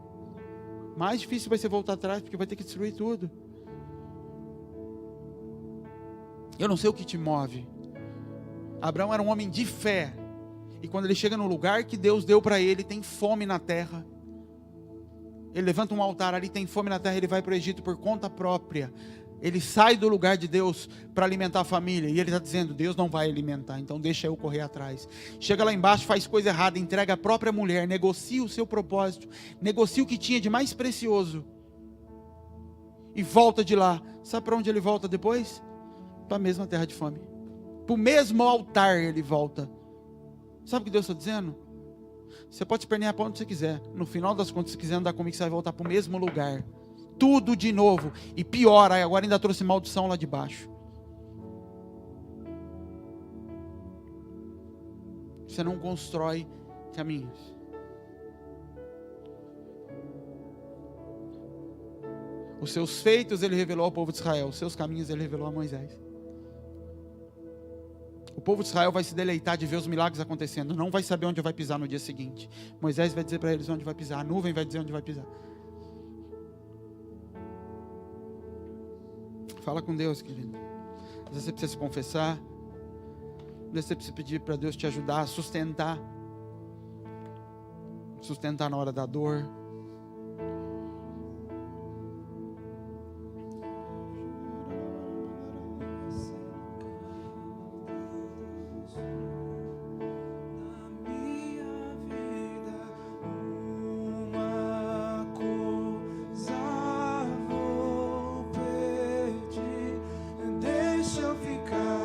Mais difícil vai ser voltar atrás, porque vai ter que destruir tudo. Eu não sei o que te move. Abraão era um homem de fé. E quando ele chega no lugar que Deus deu para ele, tem fome na terra. Ele levanta um altar ali, tem fome na terra, ele vai para o Egito por conta própria. Ele sai do lugar de Deus para alimentar a família. E ele está dizendo, Deus não vai alimentar, então deixa eu correr atrás. Chega lá embaixo, faz coisa errada, entrega a própria mulher, negocia o seu propósito, negocia o que tinha de mais precioso. E volta de lá. Sabe para onde ele volta depois? Para a mesma terra de fome. Para o mesmo altar ele volta. Sabe o que Deus está dizendo? Você pode se pernear para onde você quiser. No final das contas, se quiser andar comigo, você vai voltar para o mesmo lugar. Tudo de novo, e pior, agora ainda trouxe maldição lá de baixo. Você não constrói caminhos. Os seus feitos Ele revelou ao povo de Israel, os seus caminhos Ele revelou a Moisés. O povo de Israel vai se deleitar de ver os milagres acontecendo, não vai saber onde vai pisar no dia seguinte. Moisés vai dizer para eles onde vai pisar, a nuvem vai dizer onde vai pisar. Fala com Deus, querido. Às vezes você precisa se confessar. Às vezes você precisa pedir para Deus te ajudar a sustentar. Sustentar na hora da dor. Deixa eu ficar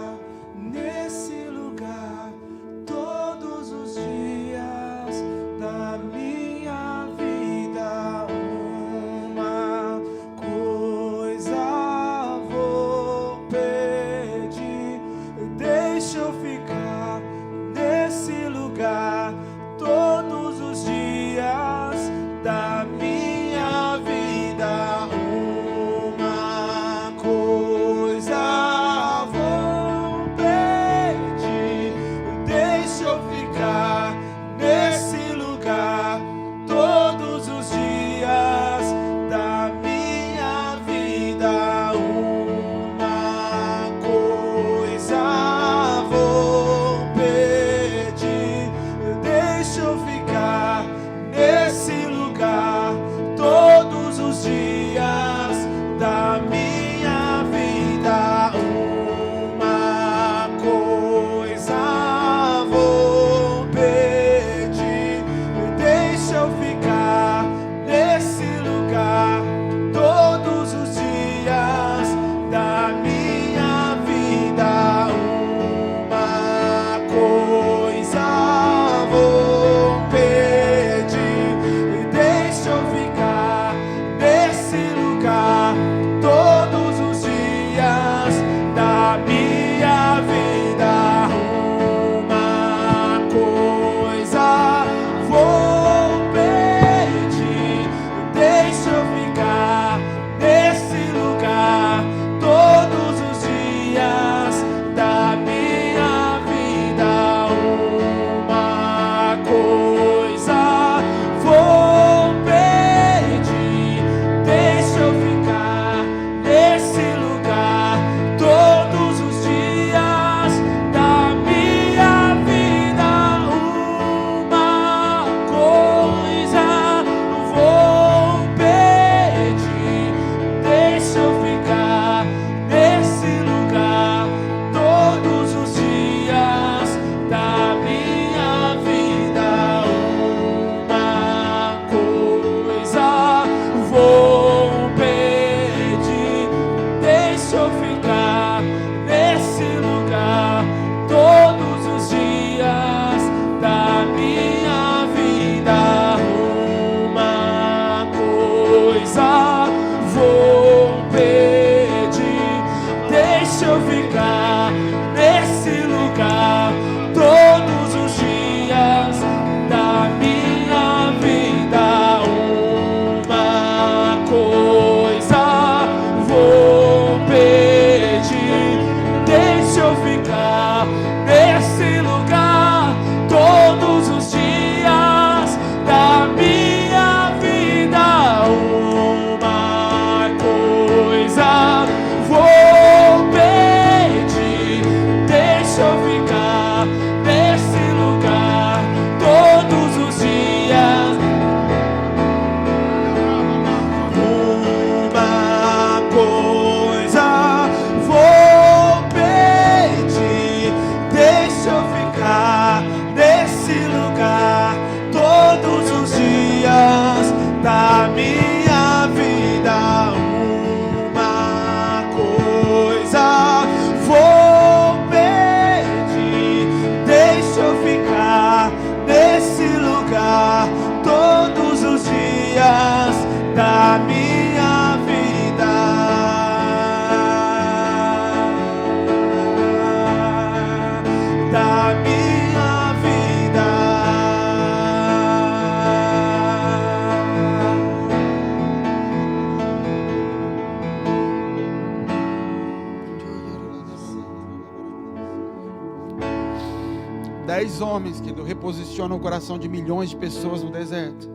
10 homens que reposicionam o coração de milhões de pessoas no deserto.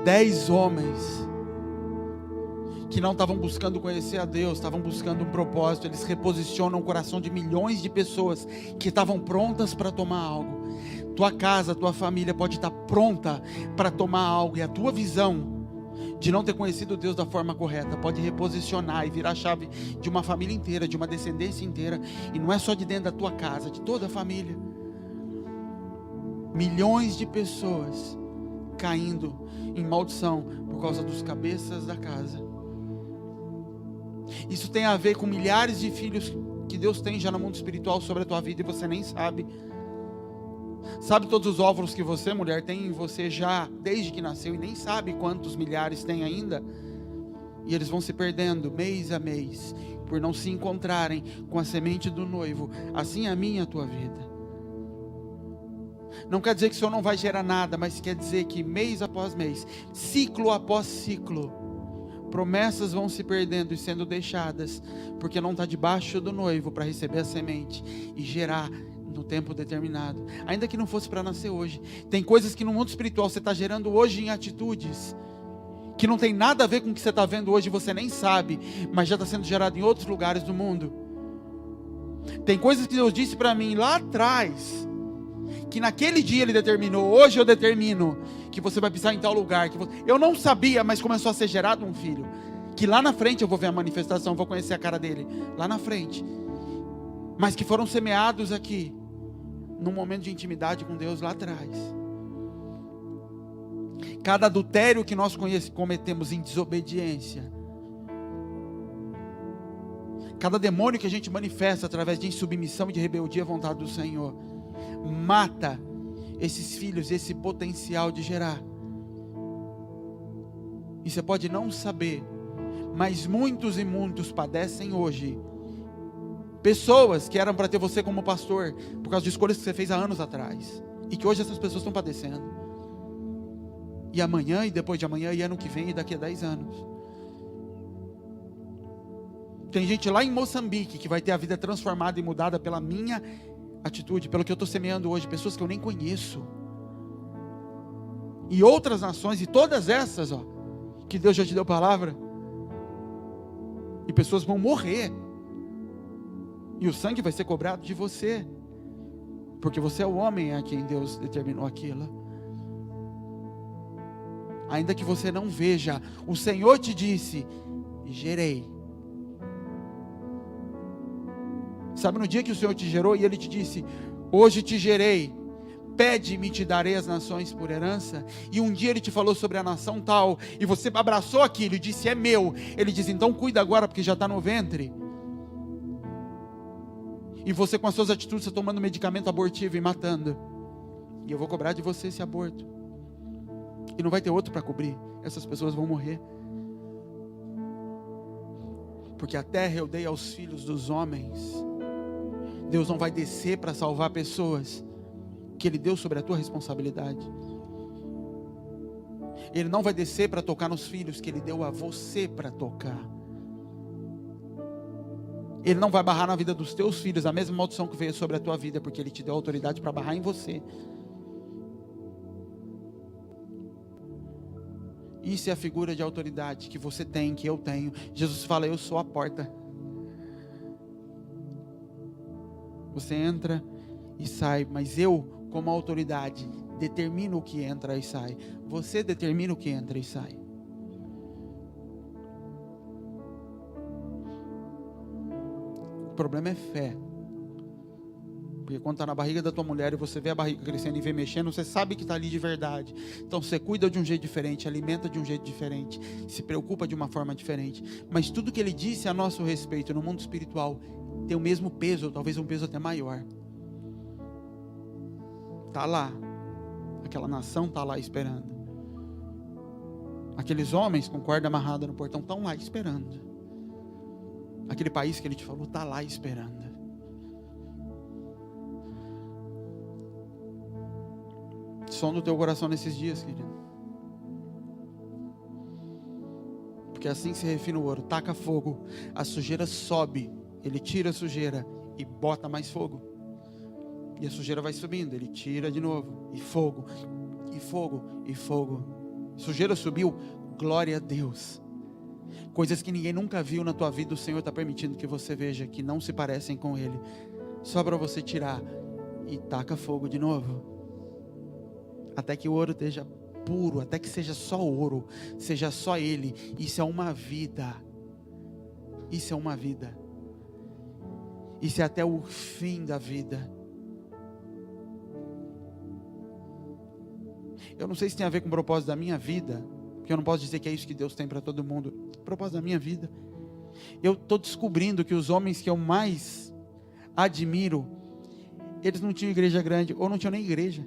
10 homens que não estavam buscando conhecer a Deus, estavam buscando um propósito. Eles reposicionam o coração de milhões de pessoas que estavam prontas para tomar algo. Tua casa, tua família pode estar pronta para tomar algo, e a tua visão de não ter conhecido Deus da forma correta pode reposicionar e virar a chave de uma família inteira, de uma descendência inteira. E não é só de dentro da tua casa, de toda a família. Milhões de pessoas caindo em maldição por causa dos cabeças da casa. Isso tem a ver com milhares de filhos que Deus tem já no mundo espiritual sobre a tua vida e você nem sabe. Sabe todos os óvulos que você, mulher, tem em você já desde que nasceu e nem sabe quantos milhares tem ainda? E eles vão se perdendo mês a mês por não se encontrarem com a semente do noivo. Assim é a minha e a tua vida. Não quer dizer que o Senhor não vai gerar nada, mas quer dizer que mês após mês, ciclo após ciclo, promessas vão se perdendo e sendo deixadas, porque não está debaixo do noivo para receber a semente e gerar no tempo determinado, ainda que não fosse para nascer hoje. Tem coisas que no mundo espiritual você está gerando hoje em atitudes, que não tem nada a ver com o que você está vendo hoje, você nem sabe, mas já está sendo gerado em outros lugares do mundo. Tem coisas que Deus disse para mim lá atrás, que naquele dia Ele determinou, hoje eu determino, que você vai pisar em tal lugar, eu não sabia, mas começou a ser gerado um filho, que lá na frente eu vou ver a manifestação, vou conhecer a cara dele, lá na frente, mas que foram semeados aqui, num momento de intimidade com Deus lá atrás. Cada adultério que nós cometemos em desobediência, cada demônio que a gente manifesta através de insubmissão e de rebeldia à vontade do Senhor, mata esses filhos, esse potencial de gerar. E você pode não saber, mas muitos e muitos padecem hoje. Pessoas que eram para ter você como pastor, por causa de escolhas que você fez há anos atrás, e que hoje essas pessoas estão padecendo. E amanhã, e depois de amanhã, e ano que vem, e daqui a 10 anos. Tem gente lá em Moçambique que vai ter a vida transformada e mudada pela minha atitude, pelo que eu estou semeando hoje, pessoas que eu nem conheço. E outras nações, e todas essas, que Deus já te deu palavra. E pessoas vão morrer. E o sangue vai ser cobrado de você. Porque você é o homem a quem Deus determinou aquilo. Ainda que você não veja, o Senhor te disse, gerei. Sabe, no dia que o Senhor te gerou e Ele te disse, hoje te gerei, pede-me e te darei as nações por herança. E um dia Ele te falou sobre a nação tal, e você abraçou aquilo e disse, é meu. Ele diz, então cuida agora porque já está no ventre. E você com as suas atitudes está tomando medicamento abortivo e matando. E eu vou cobrar de você esse aborto. E não vai ter outro para cobrir. Essas pessoas vão morrer. Porque a terra eu dei aos filhos dos homens. Deus não vai descer para salvar pessoas que Ele deu sobre a tua responsabilidade. Ele não vai descer para tocar nos filhos que Ele deu a você para tocar. Ele não vai barrar na vida dos teus filhos a mesma maldição que veio sobre a tua vida, porque Ele te deu autoridade para barrar em você. Isso é a figura de autoridade que você tem, que eu tenho. Jesus fala, eu sou a porta. Você entra e sai, mas eu, como autoridade, determino o que entra e sai. Você determina o que entra e sai. O problema é fé. Porque quando está na barriga da tua mulher e você vê a barriga crescendo e vê mexendo, você sabe que está ali de verdade. Então você cuida de um jeito diferente, alimenta de um jeito diferente, se preocupa de uma forma diferente. Mas tudo que Ele disse a nosso respeito no mundo espiritual tem o mesmo peso, ou talvez um peso até maior. Está lá. Aquela nação está lá esperando. Aqueles homens com corda amarrada no portão estão lá esperando. Aquele país que Ele te falou está lá esperando. Som do teu coração nesses dias, querido. Porque assim se refina o ouro. Taca fogo, a sujeira sobe. Ele tira a sujeira e bota mais fogo. E a sujeira vai subindo, ele tira de novo, e fogo, e fogo, e fogo. Sujeira subiu, glória a Deus. Coisas que ninguém nunca viu na tua vida, o Senhor está permitindo que você veja, que não se parecem com Ele, só para você tirar, e taca fogo de novo, até que o ouro esteja puro, até que seja só ouro, seja só Ele. Isso é uma vida, isso é uma vida, isso é até o fim da vida. Eu não sei se tem a ver com o propósito da minha vida, porque eu não posso dizer que é isso que Deus tem para todo mundo. O propósito da minha vida, eu estou descobrindo que os homens que eu mais admiro, eles não tinham igreja grande, ou não tinham nem igreja.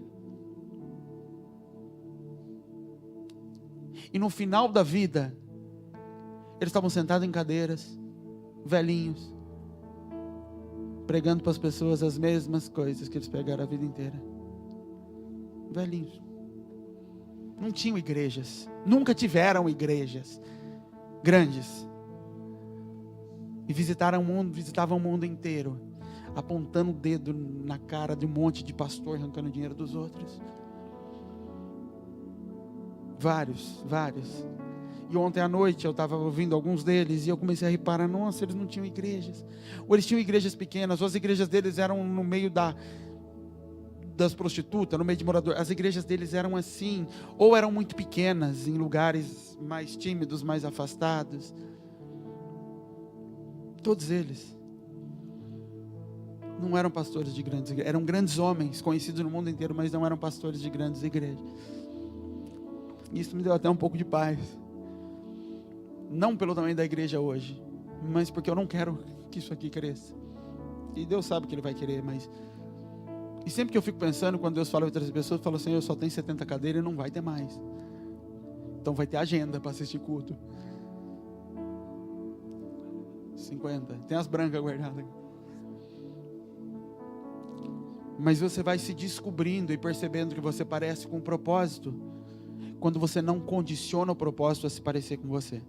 E no final da vida, eles estavam sentados em cadeiras, velhinhos, pregando para as pessoas as mesmas coisas que eles pregaram a vida inteira. Velhinhos. Não tinham igrejas, nunca tiveram igrejas grandes. E visitavam o mundo inteiro, apontando o dedo na cara de um monte de pastor, arrancando dinheiro dos outros. Vários. E ontem à noite eu estava ouvindo alguns deles, e eu comecei a reparar, nossa, eles não tinham igrejas. Ou eles tinham igrejas pequenas, ou as igrejas deles eram no meio das prostitutas, no meio de moradores. As igrejas deles eram assim, ou eram muito pequenas, em lugares mais tímidos, mais afastados. Todos eles não eram pastores de grandes igrejas, eram grandes homens, conhecidos no mundo inteiro, mas não eram pastores de grandes igrejas. Isso me deu até um pouco de paz, não pelo tamanho da igreja hoje, mas porque eu não quero que isso aqui cresça, e Deus sabe que Ele vai querer, mas... E sempre que eu fico pensando, quando Deus fala para outras pessoas, eu falo assim, eu só tenho 70 cadeiras e não vai ter mais. Então vai ter agenda para assistir culto. 50. Tem as brancas guardadas. Mas você vai se descobrindo e percebendo que você parece com um propósito, quando você não condiciona o propósito a se parecer com você.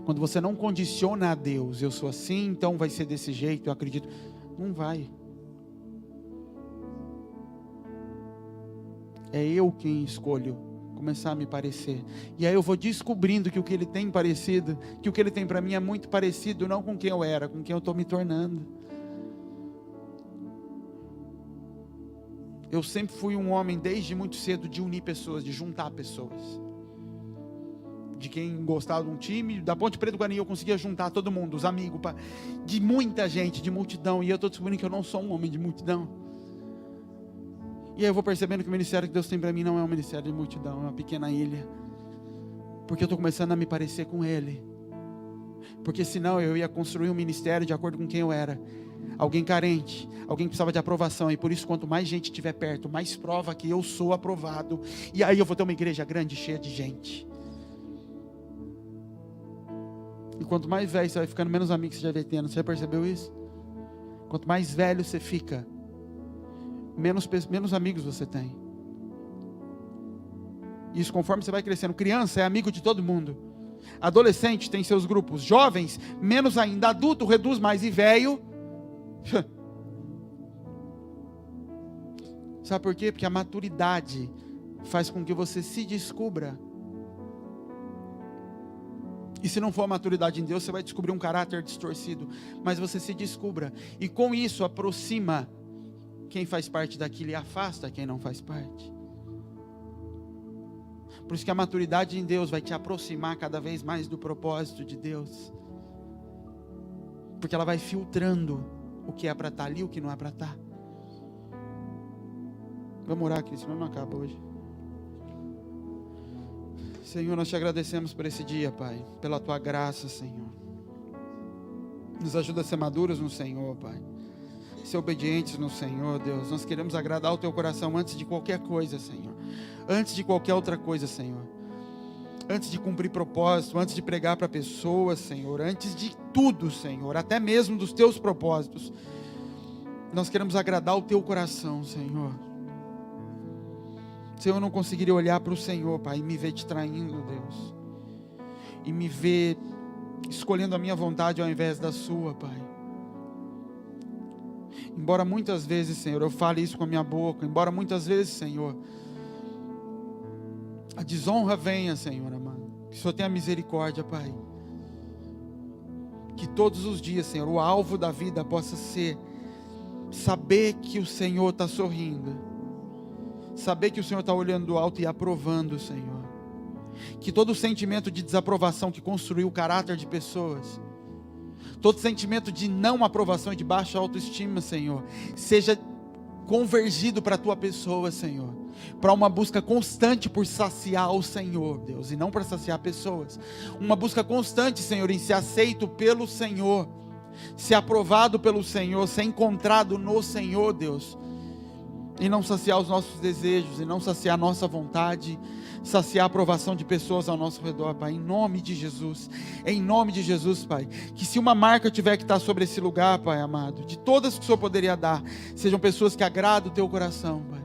Quando você não condiciona a Deus, eu sou assim, então vai ser desse jeito, eu acredito. Não vai. É eu quem escolho começar a me parecer. E aí eu vou descobrindo que o que Ele tem parecido, que o que Ele tem para mim é muito parecido, não com quem eu era, com quem eu estou me tornando. Eu sempre fui um homem, desde muito cedo, de unir pessoas, de juntar pessoas. De quem gostava de um time, da Ponte Preta do Guarani, eu conseguia juntar todo mundo, os amigos, de muita gente, de multidão. E eu estou descobrindo que eu não sou um homem de multidão. E aí eu vou percebendo que o ministério que Deus tem para mim não é um ministério de multidão, é uma pequena ilha. Porque eu estou começando a me parecer com Ele. Porque senão eu ia construir um ministério de acordo com quem eu era. Alguém carente, alguém que precisava de aprovação. E por isso, quanto mais gente estiver perto, mais prova que eu sou aprovado. E aí eu vou ter uma igreja grande, cheia de gente. E quanto mais velho você vai ficando, menos amigos você já vai tendo. Você já percebeu isso? Quanto mais velho você fica, menos amigos você tem. Isso conforme você vai crescendo. Criança é amigo de todo mundo. Adolescente tem seus grupos. Jovens, menos ainda. Adulto reduz mais. E velho... Sabe por quê? Porque a maturidade faz com que você se descubra. E se não for a maturidade em Deus, você vai descobrir um caráter distorcido. Mas você se descubra. E com isso aproxima quem faz parte daquilo e afasta quem não faz parte. Por isso que a maturidade em Deus vai te aproximar cada vez mais do propósito de Deus. Porque ela vai filtrando o que é para estar ali e o que não é para estar. Vamos orar aqui, senão não acaba hoje. Senhor, nós te agradecemos por esse dia, Pai, pela Tua graça, Senhor. Nos ajuda a ser maduros no Senhor, Pai. Ser obedientes no Senhor, Deus. Nós queremos agradar o Teu coração antes de qualquer coisa, Senhor. Antes de qualquer outra coisa, Senhor. Antes de cumprir propósito, antes de pregar para pessoas, Senhor. Antes de tudo, Senhor. Até mesmo dos Teus propósitos. Nós queremos agradar o Teu coração, Senhor. Senhor, eu não conseguiria olhar para o Senhor, Pai, e me ver te traindo, Deus. E me ver escolhendo a minha vontade ao invés da sua, Pai. Embora muitas vezes, Senhor, eu fale isso com a minha boca, embora muitas vezes, Senhor, a desonra venha, Senhor, amado, que o Senhor tenha misericórdia, Pai. Que todos os dias, Senhor, o alvo da vida possa ser saber que o Senhor está sorrindo, saber que o Senhor está olhando do alto e aprovando, Senhor. Que todo sentimento de desaprovação que construiu o caráter de pessoas, todo sentimento de não aprovação e de baixa autoestima, Senhor, seja convergido para a tua pessoa, Senhor, para uma busca constante por saciar o Senhor, Deus, e não para saciar pessoas. Uma busca constante, Senhor, em ser aceito pelo Senhor, ser aprovado pelo Senhor, ser encontrado no Senhor, Deus, e não saciar os nossos desejos, e não saciar a nossa vontade, saciar a aprovação de pessoas ao nosso redor, Pai, em nome de Jesus, Pai, que se uma marca tiver que estar sobre esse lugar, Pai amado, de todas que o Senhor poderia dar, sejam pessoas que agradam o teu coração, Pai.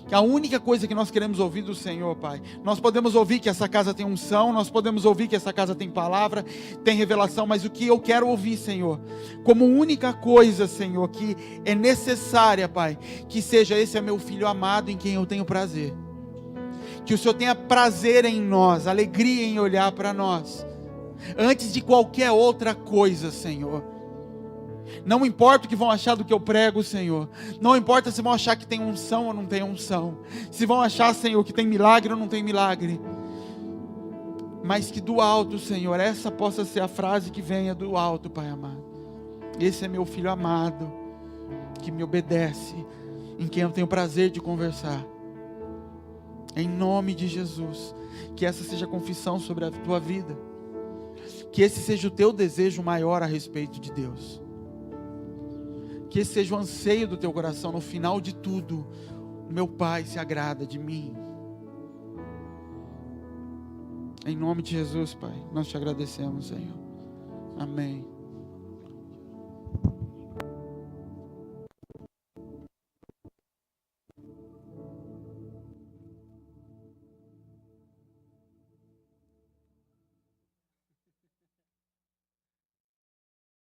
Que a única coisa que nós queremos ouvir do Senhor, Pai, nós podemos ouvir que essa casa tem unção, nós podemos ouvir que essa casa tem palavra, tem revelação, mas o que eu quero ouvir, Senhor, como única coisa, Senhor, que é necessária, Pai, que seja: esse é meu filho amado em quem eu tenho prazer. Que o Senhor tenha prazer em nós, alegria em olhar para nós, antes de qualquer outra coisa, Senhor. Não importa o que vão achar do que eu prego, Senhor. Não importa se vão achar que tem unção ou não tem unção. Se vão achar, Senhor, que tem milagre ou não tem milagre. Mas que do alto, Senhor, essa possa ser a frase que venha do alto, Pai amado. Esse é meu filho amado, que me obedece, em quem eu tenho prazer de conversar. Em nome de Jesus, que essa seja a confissão sobre a tua vida, que esse seja o teu desejo maior a respeito de Deus, que esse seja o anseio do teu coração. No final de tudo, o meu Pai se agrada de mim. Em nome de Jesus, Pai, nós te agradecemos, Senhor. Amém.